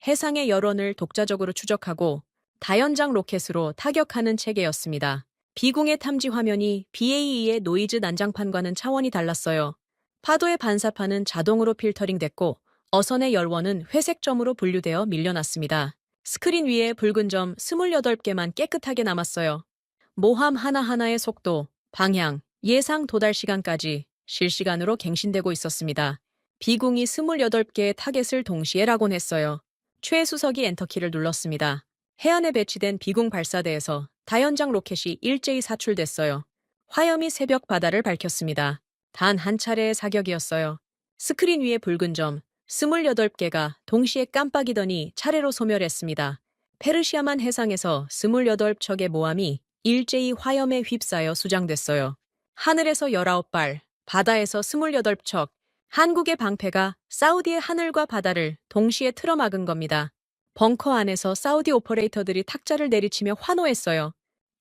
해상의 여론을 독자적으로 추적하고 다연장 로켓으로 타격하는 체계였습니다. 비공의 탐지 화면이 BAE의 노이즈 난장판과는 차원이 달랐어요. 파도의 반사판은 자동으로 필터링됐고 어선의 열원은 회색 점으로 분류되어 밀려났습니다. 스크린 위에 붉은 점 28개만 깨끗하게 남았어요. 모함 하나하나의 속도, 방향, 예상 도달 시간까지 실시간으로 갱신되고 있었습니다. 비공이 28개의 타겟을 동시에 라곤했어요. 최 수석이 엔터키를 눌렀습니다. 해안에 배치된 비공 발사대에서 다연장 로켓이 일제히 사출됐어요. 화염이 새벽 바다를 밝혔습니다. 단 한 차례의 사격이었어요. 스크린 위에 붉은 점 28개가 동시에 깜빡이더니 차례로 소멸했습니다. 페르시아만 해상에서 28척의 모함이 일제히 화염에 휩싸여 수장됐어요. 하늘에서 19발, 바다에서 28척, 한국의 방패가 사우디의 하늘과 바다를 동시에 틀어막은 겁니다. 벙커 안에서 사우디 오퍼레이터들이 탁자를 내리치며 환호했어요.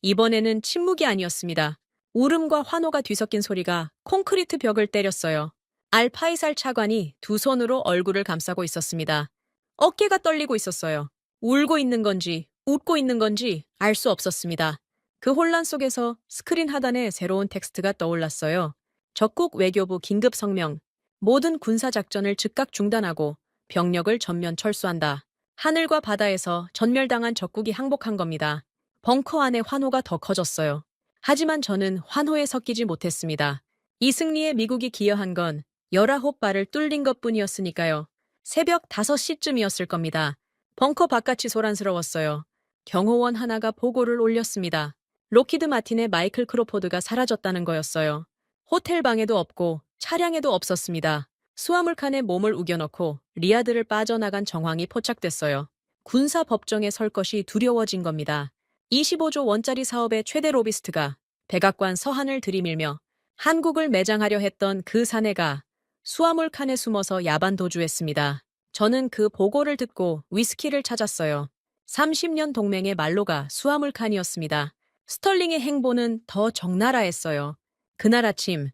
이번에는 침묵이 아니었습니다. 울음과 환호가 뒤섞인 소리가 콘크리트 벽을 때렸어요. 알파이살 차관이 두 손으로 얼굴을 감싸고 있었습니다. 어깨가 떨리고 있었어요. 울고 있는 건지 웃고 있는 건지 알 수 없었습니다. 그 혼란 속에서 스크린 하단에 새로운 텍스트가 떠올랐어요. 적국 외교부 긴급 성명. 모든 군사작전을 즉각 중단하고 병력을 전면 철수한다. 하늘과 바다에서 전멸당한 적국이 항복한 겁니다. 벙커 안에 환호가 더 커졌어요. 하지만 저는 환호에 섞이지 못했습니다. 이 승리에 미국이 기여한 건 19발을 뚫린 것뿐이었으니까요. 새벽 5시쯤이었을 겁니다. 벙커 바깥이 소란스러웠어요. 경호원 하나가 보고를 올렸습니다. 로키드 마틴의 마이클 크로포드가 사라졌다는 거였어요. 호텔 방에도 없고 차량에도 없었습니다. 수화물칸에 몸을 우겨넣고 리야드를 빠져나간 정황이 포착됐어요. 군사 법정에 설 것이 두려워진 겁니다. 25조 원짜리 사업의 최대 로비스트가 백악관 서한을 들이밀며 한국을 매장하려 했던 그 사내가 수화물칸에 숨어서 야반 도주했습니다. 저는 그 보고를 듣고 위스키를 찾았어요. 30년 동맹의 말로가 수화물칸이었습니다. 스털링의 행보는 더 적나라했어요. 그날 아침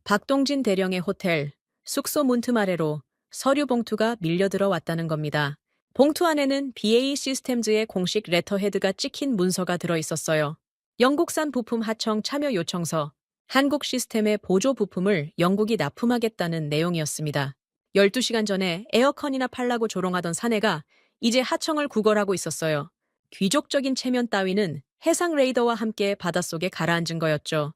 박동진 대령의 호텔 숙소 문틈 아래로 서류 봉투가 밀려들어 왔다는 겁니다. 봉투 안에는 BAE 시스템즈의 공식 레터헤드가 찍힌 문서가 들어 있었어요. 영국산 부품 하청 참여 요청서, 한국 시스템의 보조 부품을 영국이 납품하겠다는 내용이었습니다. 12시간 전에 에어컨이나 팔라고 조롱하던 사내가 이제 하청을 구걸하고 있었어요. 귀족적인 체면 따위는 해상 레이더와 함께 바닷속에 가라앉은 거였죠.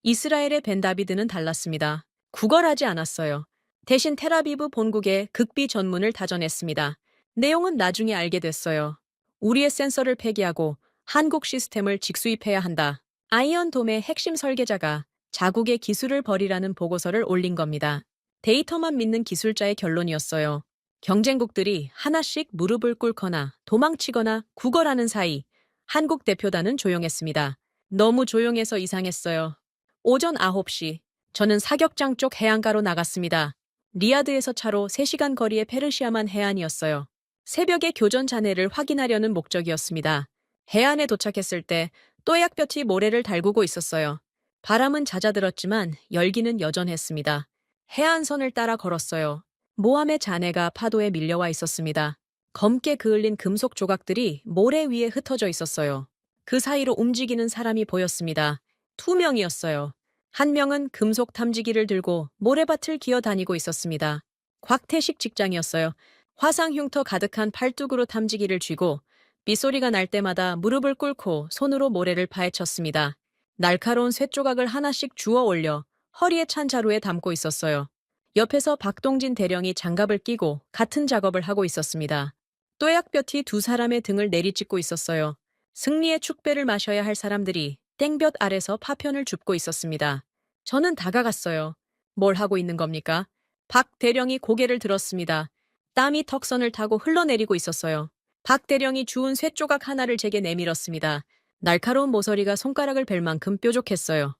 이스라엘의 벤 다비드는 달랐습니다. 구걸하지 않았어요. 대신 텔아비브 본국에 극비 전문을 다전했습니다. 내용은 나중에 알게 됐어요. 우리의 센서를 폐기하고 한국 시스템을 직수입해야 한다. 아이언돔의 핵심 설계자가 자국의 기술을 버리라는 보고서를 올린 겁니다. 데이터만 믿는 기술자의 결론이었어요. 경쟁국들이 하나씩 무릎을 꿇거나 도망치거나 구걸하는 사이 한국 대표단은 조용했습니다. 너무 조용해서 이상했어요. 오전 9시, 저는 사격장 쪽 해안가로 나갔습니다. 리야드에서 차로 3시간 거리의 페르시아만 해안이었어요. 새벽에 교전 잔해를 확인하려는 목적이었습니다. 해안에 도착했을 때 또약볕이 모래를 달구고 있었어요. 바람은 잦아들었지만 열기는 여전했습니다. 해안선을 따라 걸었어요. 모함의 잔해가 파도에 밀려와 있었습니다. 검게 그을린 금속 조각들이 모래 위에 흩어져 있었어요. 그 사이로 움직이는 사람이 보였습니다. 2명이었어요. 한 명은 금속 탐지기를 들고 모래밭을 기어다니고 있었습니다. 곽태식 직장이었어요. 화상 흉터 가득한 팔뚝으로 탐지기를 쥐고 빗소리가 날 때마다 무릎을 꿇고 손으로 모래를 파헤쳤습니다. 날카로운 쇳조각을 하나씩 주워 올려 허리에 찬 자루에 담고 있었어요. 옆에서 박동진 대령이 장갑을 끼고 같은 작업을 하고 있었습니다. 또약볕이 2사람의 등을 내리찍고 있었어요. 승리의 축배를 마셔야 할 사람들이 땡볕 아래서 파편을 줍고 있었습니다. 저는 다가갔어요. 뭘 하고 있는 겁니까? 박 대령이 고개를 들었습니다. 땀이 턱선을 타고 흘러내리고 있었어요. 박 대령이 주운 쇳조각 하나를 제게 내밀었습니다. 날카로운 모서리가 손가락을 벨 만큼 뾰족했어요.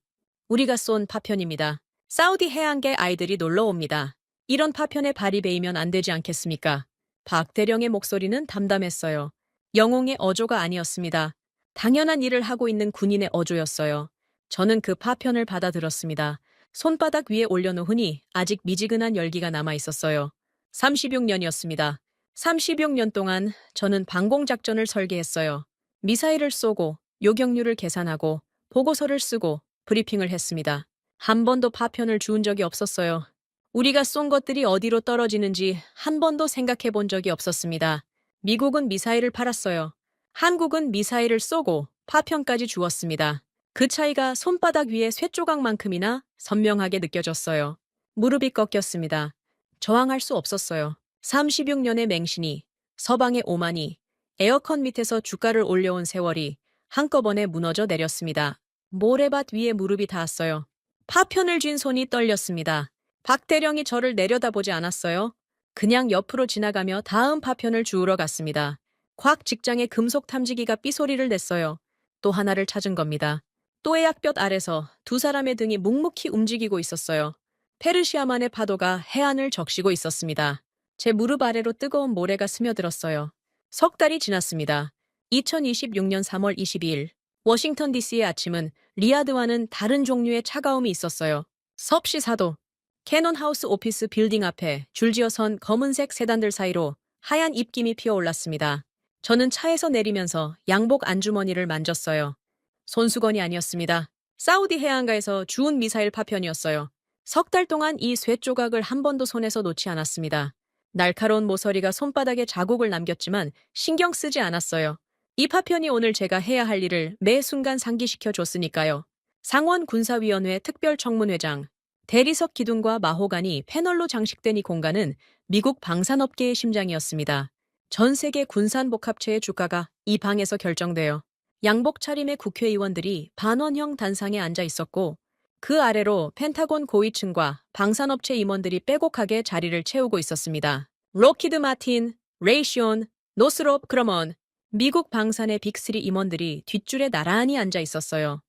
우리가 쏜 파편입니다. 사우디 해안계 아이들이 놀러 옵니다. 이런 파편에 발이 베이면 안 되지 않겠습니까? 박 대령의 목소리는 담담했어요. 영웅의 어조가 아니었습니다. 당연한 일을 하고 있는 군인의 어조였어요. 저는 그 파편을 받아들었습니다. 손바닥 위에 올려놓으니 아직 미지근한 열기가 남아 있었어요. 36년이었습니다. 36년 동안 저는 방공작전을 설계했어요. 미사일을 쏘고 요격률을 계산하고 보고서를 쓰고 브리핑을 했습니다. 한 번도 파편을 주운 적이 없었어요. 우리가 쏜 것들이 어디로 떨어지는지 한 번도 생각해 본 적이 없었습니다. 미국은 미사일을 팔았어요. 한국은 미사일을 쏘고 파편까지 주었습니다. 그 차이가 손바닥 위에 쇳조각만큼이나 선명하게 느껴졌어요. 무릎이 꺾였습니다. 저항할 수 없었어요. 36년의 맹신이, 서방의 오만이, 에어컨 밑에서 주가를 올려온 세월이 한꺼번에 무너져 내렸습니다. 모래밭 위에 무릎이 닿았어요. 파편을 쥔 손이 떨렸습니다. 박 대령이 저를 내려다보지 않았어요. 그냥 옆으로 지나가며 다음 파편을 주우러 갔습니다. 곽 직장의 금속 탐지기가 삐소리를 냈어요. 또 하나를 찾은 겁니다. 또의 약볕 아래서 2사람의 등이 묵묵히 움직이고 있었어요. 페르시아만의 파도가 해안을 적시고 있었습니다. 제 무릎 아래로 뜨거운 모래가 스며들었어요. 석 달이 지났습니다. 2026년 3월 22일 워싱턴 DC의 아침은 리야드와는 다른 종류의 차가움이 있었어요. 섭씨 4도. 캐논 하우스 오피스 빌딩 앞에 줄지어 선 검은색 세단들 사이로 하얀 입김이 피어올랐습니다. 저는 차에서 내리면서 양복 안주머니를 만졌어요. 손수건이 아니었습니다. 사우디 해안가에서 주운 미사일 파편이었어요. 석 달 동안 이 쇠 조각을 한 번도 손에서 놓지 않았습니다. 날카로운 모서리가 손바닥에 자국을 남겼지만 신경 쓰지 않았어요. 이 파편이 오늘 제가 해야 할 일을 매 순간 상기시켜 줬으니까요. 상원군사위원회 특별청문회장. 대리석 기둥과 마호가니 패널로 장식된 이 공간은 미국 방산업계의 심장이었습니다. 전 세계 군산복합체의 주가가 이 방에서 결정돼요. 양복 차림의 국회의원들이 반원형 단상에 앉아 있었고 그 아래로 펜타곤 고위층과 방산업체 임원들이 빼곡하게 자리를 채우고 있었습니다. 로키드 마틴, 레이시온, 노스롭 그러먼 미국 방산의 빅3 임원들이 뒷줄에 나란히 앉아 있었어요.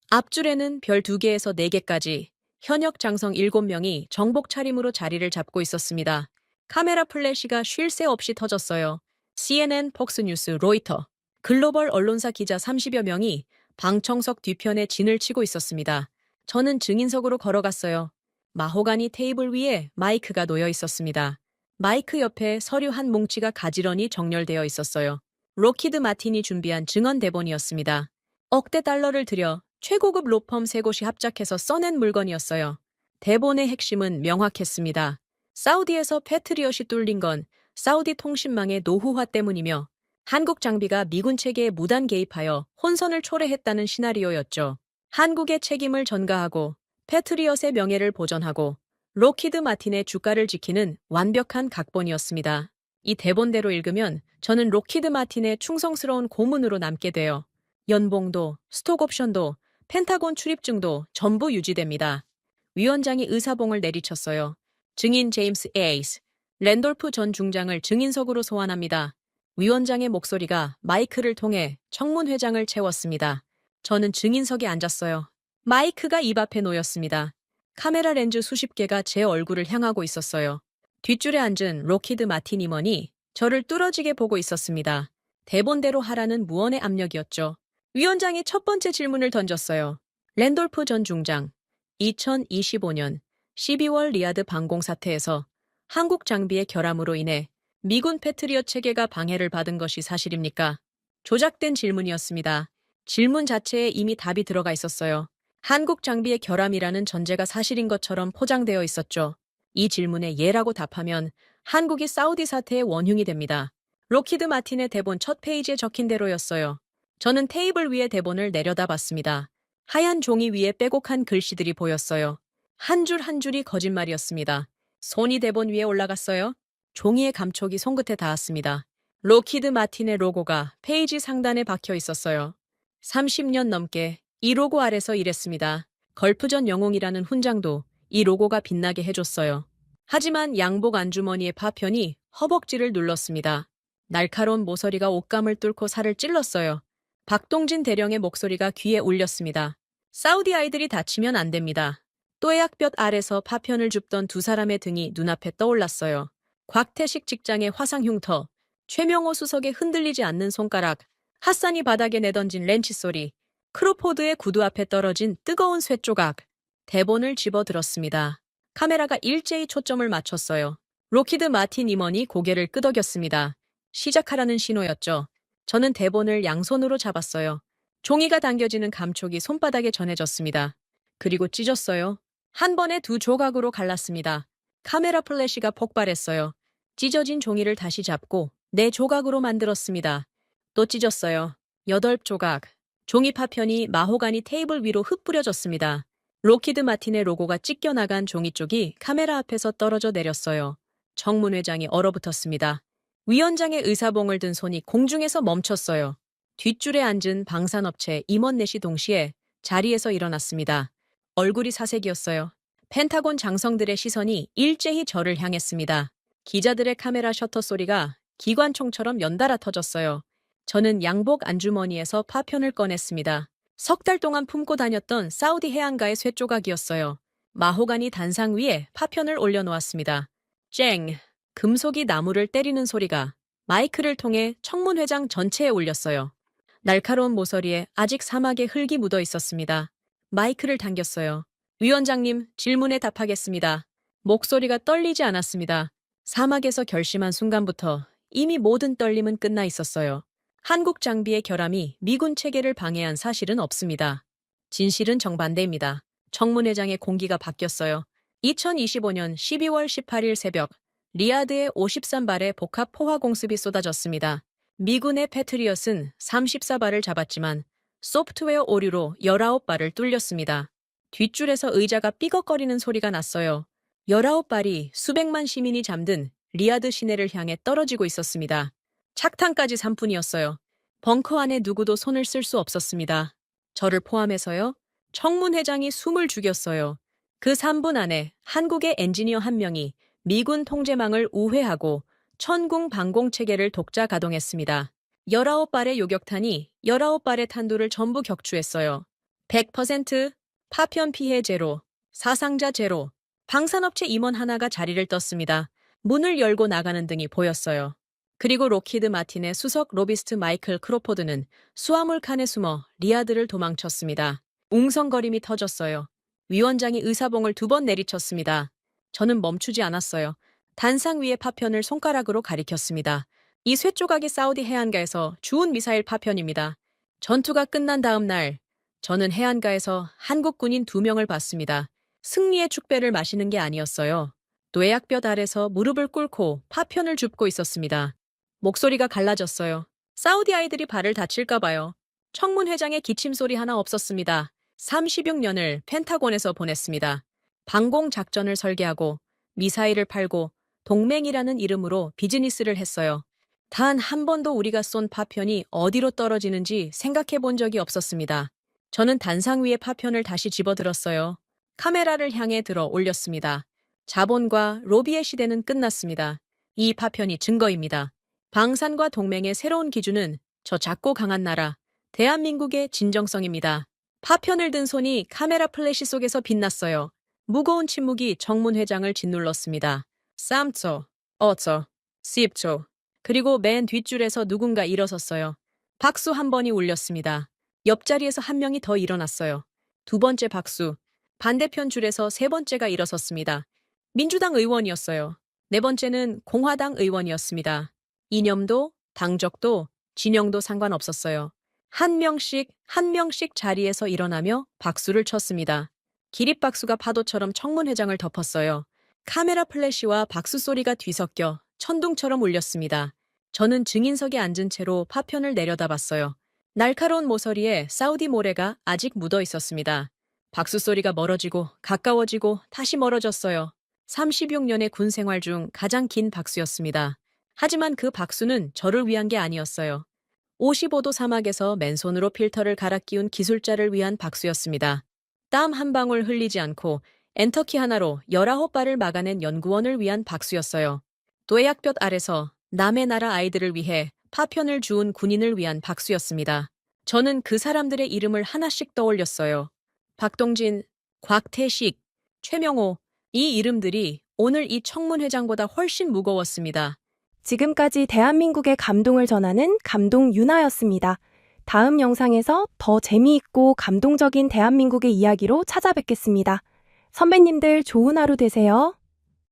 앞줄에는 별 2개에서 4개까지 현역 장성 7명이 정복 차림으로 자리를 잡고 있었습니다. 카메라 플래시가 쉴 새 없이 터졌어요. CNN, 폭스뉴스, 로이터, 글로벌 언론사 기자 30여 명이 방청석 뒤편에 진을 치고 있었습니다. 저는 증인석으로 걸어갔어요. 마호가니 테이블 위에 마이크가 놓여 있었습니다. 마이크 옆에 서류 한 뭉치가 가지런히 정렬되어 있었어요. 로키드 마틴이 준비한 증언 대본이었습니다. 억대 달러를 들여 최고급 로펌 3곳이 합작해서 써낸 물건이었어요. 대본의 핵심은 명확했습니다. 사우디에서 패트리엇이 뚫린 건 사우디 통신망의 노후화 때문이며 한국 장비가 미군 체계에 무단 개입하여 혼선을 초래했다는 시나리오였죠. 한국의 책임을 전가하고 패트리엇의 명예를 보전하고 로키드 마틴의 주가를 지키는 완벽한 각본이었습니다. 이 대본대로 읽으면 저는 로키드 마틴의 충성스러운 고문으로 남게 돼요. 연봉도, 스톡옵션도, 펜타곤 출입증도 전부 유지됩니다. 위원장이 의사봉을 내리쳤어요. 증인 제임스 에이스, 랜돌프 전 중장을 증인석으로 소환합니다. 위원장의 목소리가 마이크를 통해 청문회장을 채웠습니다. 저는 증인석에 앉았어요. 마이크가 입 앞에 놓였습니다. 카메라 렌즈 수십 개가 제 얼굴을 향하고 있었어요. 뒷줄에 앉은 로키드 마틴 임원이 저를 뚫어지게 보고 있었습니다. 대본대로 하라는 무언의 압력이었죠. 위원장이 첫 번째 질문을 던졌어요. 랜돌프 전 중장, 2025년 12월 리아드 방공 사태에서 한국 장비의 결함으로 인해 미군 패트리엇 체계가 방해를 받은 것이 사실입니까? 조작된 질문이었습니다. 질문 자체에 이미 답이 들어가 있었어요. 한국 장비의 결함이라는 전제가 사실인 것처럼 포장되어 있었죠. 이 질문에 예라고 답하면 한국이 사우디 사태의 원흉이 됩니다. 로키드 마틴의 대본 첫 페이지에 적힌 대로였어요. 저는 테이블 위에 대본을 내려다봤습니다. 하얀 종이 위에 빼곡한 글씨들이 보였어요. 한 줄 한 줄이 거짓말이었습니다. 손이 대본 위에 올라갔어요. 종이의 감촉이 손끝에 닿았습니다. 로키드 마틴의 로고가 페이지 상단에 박혀 있었어요. 30년 넘게 이 로고 아래서 일했습니다. 걸프전 영웅이라는 훈장도 이 로고가 빛나게 해줬어요. 하지만 양복 안주머니의 파편이 허벅지를 눌렀습니다. 날카로운 모서리가 옷감을 뚫고 살을 찔렀어요. 박동진 대령의 목소리가 귀에 울렸습니다. 사우디 아이들이 다치면 안 됩니다. 또해약볕 아래서 파편을 줍던 두 사람의 등이 눈앞에 떠올랐어요. 곽태식 직장의 화상 흉터, 최명호 수석의 흔들리지 않는 손가락, 핫산이 바닥에 내던진 렌치 소리, 크로포드의 구두 앞에 떨어진 뜨거운 쇠조각. 대본을 집어들었습니다. 카메라가 일제히 초점을 맞췄어요. 로키드 마틴 임원이 고개를 끄덕였습니다. 시작하라는 신호였죠. 저는 대본을 양손으로 잡았어요. 종이가 당겨지는 감촉이 손바닥에 전해졌습니다. 그리고 찢었어요. 한 번에 2조각으로 갈랐습니다. 카메라 플래시가 폭발했어요. 찢어진 종이를 다시 잡고 4조각으로 만들었습니다. 또 찢었어요. 8조각. 종이 파편이 마호가니 테이블 위로 흩뿌려졌습니다. 로키드 마틴의 로고가 찢겨나간 종이 쪽이 카메라 앞에서 떨어져 내렸어요. 청문회장이 얼어붙었습니다. 위원장의 의사봉을 든 손이 공중에서 멈췄어요. 뒷줄에 앉은 방산업체 임원 넷이 동시에 자리에서 일어났습니다. 얼굴이 사색이었어요. 펜타곤 장성들의 시선이 일제히 저를 향했습니다. 기자들의 카메라 셔터 소리가 기관총처럼 연달아 터졌어요. 저는 양복 안주머니에서 파편을 꺼냈습니다. 석 달 동안 품고 다녔던 사우디 해안가의 쇠조각이었어요. 마호가니 단상 위에 파편을 올려놓았습니다. 쨍! 금속이 나무를 때리는 소리가 마이크를 통해 청문회장 전체에 울렸어요. 날카로운 모서리에 아직 사막에 흙이 묻어 있었습니다. 마이크를 당겼어요. 위원장님, 질문에 답하겠습니다. 목소리가 떨리지 않았습니다. 사막에서 결심한 순간부터 이미 모든 떨림은 끝나 있었어요. 한국 장비의 결함이 미군 체계를 방해한 사실은 없습니다. 진실은 정반대입니다. 청문회장의 공기가 바뀌었어요. 2025년 12월 18일 새벽, 리야드에 53발의 복합 포화 공습이 쏟아졌습니다. 미군의 패트리엇은 34발을 잡았지만 소프트웨어 오류로 19발을 뚫렸습니다. 뒷줄에서 의자가 삐걱거리는 소리가 났어요. 19발이 수백만 시민이 잠든 리야드 시내를 향해 떨어지고 있었습니다. 착탄까지 3분이었어요. 벙커 안에 누구도 손을 쓸 수 없었습니다. 저를 포함해서요. 청문회장이 숨을 죽였어요. 그 3분 안에 한국의 엔지니어 한 명이 미군 통제망을 우회하고 천궁 방공 체계를 독자 가동했습니다. 19발의 요격탄이 19발의 탄두를 전부 격추했어요. 100% 파편 피해 제로, 사상자 제로, 방산업체 임원 하나가 자리를 떴습니다. 문을 열고 나가는 등이 보였어요. 그리고 록히드 마틴의 수석 로비스트 마이클 크로포드는 수화물 칸에 숨어 리야드를 도망쳤습니다. 웅성거림이 터졌어요. 위원장이 의사봉을 2번 내리쳤습니다. 저는 멈추지 않았어요. 단상 위의 파편을 손가락으로 가리켰습니다. 이 쇠조각이 사우디 해안가에서 주운 미사일 파편입니다. 전투가 끝난 다음 날, 저는 해안가에서 한국군인 2명을 봤습니다. 승리의 축배를 마시는 게 아니었어요. 뇌약볕 아래서 무릎을 꿇고 파편을 줍고 있었습니다. 목소리가 갈라졌어요. 사우디 아이들이 발을 다칠까 봐요. 청문회장의 기침소리 하나 없었습니다. 36년을 펜타곤에서 보냈습니다. 방공 작전을 설계하고 미사일을 팔고 동맹이라는 이름으로 비즈니스를 했어요. 단 한 번도 우리가 쏜 파편이 어디로 떨어지는지 생각해 본 적이 없었습니다. 저는 단상 위에 파편을 다시 집어들었어요. 카메라를 향해 들어 올렸습니다. 자본과 로비의 시대는 끝났습니다. 이 파편이 증거입니다. 방산과 동맹의 새로운 기준은 저 작고 강한 나라, 대한민국의 진정성입니다. 파편을 든 손이 카메라 플래시 속에서 빛났어요. 무거운 침묵이 청문회장을 짓눌렀습니다. 3초, 5초, 10초. 그리고 맨 뒷줄에서 누군가 일어섰어요. 박수 한 번이 울렸습니다. 옆자리에서 한 명이 더 일어났어요. 2번째 박수. 반대편 줄에서 3번째가 일어섰습니다. 민주당 의원이었어요. 4번째는 공화당 의원이었습니다. 이념도, 당적도, 진영도 상관없었어요. 한 명씩 자리에서 일어나며 박수를 쳤습니다. 기립박수가 파도처럼 청문회장을 덮었어요. 카메라 플래시와 박수 소리가 뒤섞여 천둥처럼 울렸습니다. 저는 증인석에 앉은 채로 파편을 내려다봤어요. 날카로운 모서리에 사우디 모래가 아직 묻어 있었습니다. 박수 소리가 멀어지고 가까워지고 다시 멀어졌어요. 36년의 군 생활 중 가장 긴 박수였습니다. 하지만 그 박수는 저를 위한 게 아니었어요. 55도 사막에서 맨손으로 필터를 갈아 끼운 기술자를 위한 박수였습니다. 땀 한 방울 흘리지 않고 엔터키 하나로 19발을 막아낸 연구원을 위한 박수였어요. 뇌약볕 아래서 남의 나라 아이들을 위해 파편을 주운 군인을 위한 박수였습니다. 저는 그 사람들의 이름을 하나씩 떠올렸어요. 박동진, 곽태식, 최명호, 이 이름들이 오늘 이 청문회장보다 훨씬 무거웠습니다. 지금까지 대한민국의 감동을 전하는 감동 윤아였습니다. 다음 영상에서 더 재미있고 감동적인 대한민국의 이야기로 찾아뵙겠습니다. 선배님들 좋은 하루 되세요.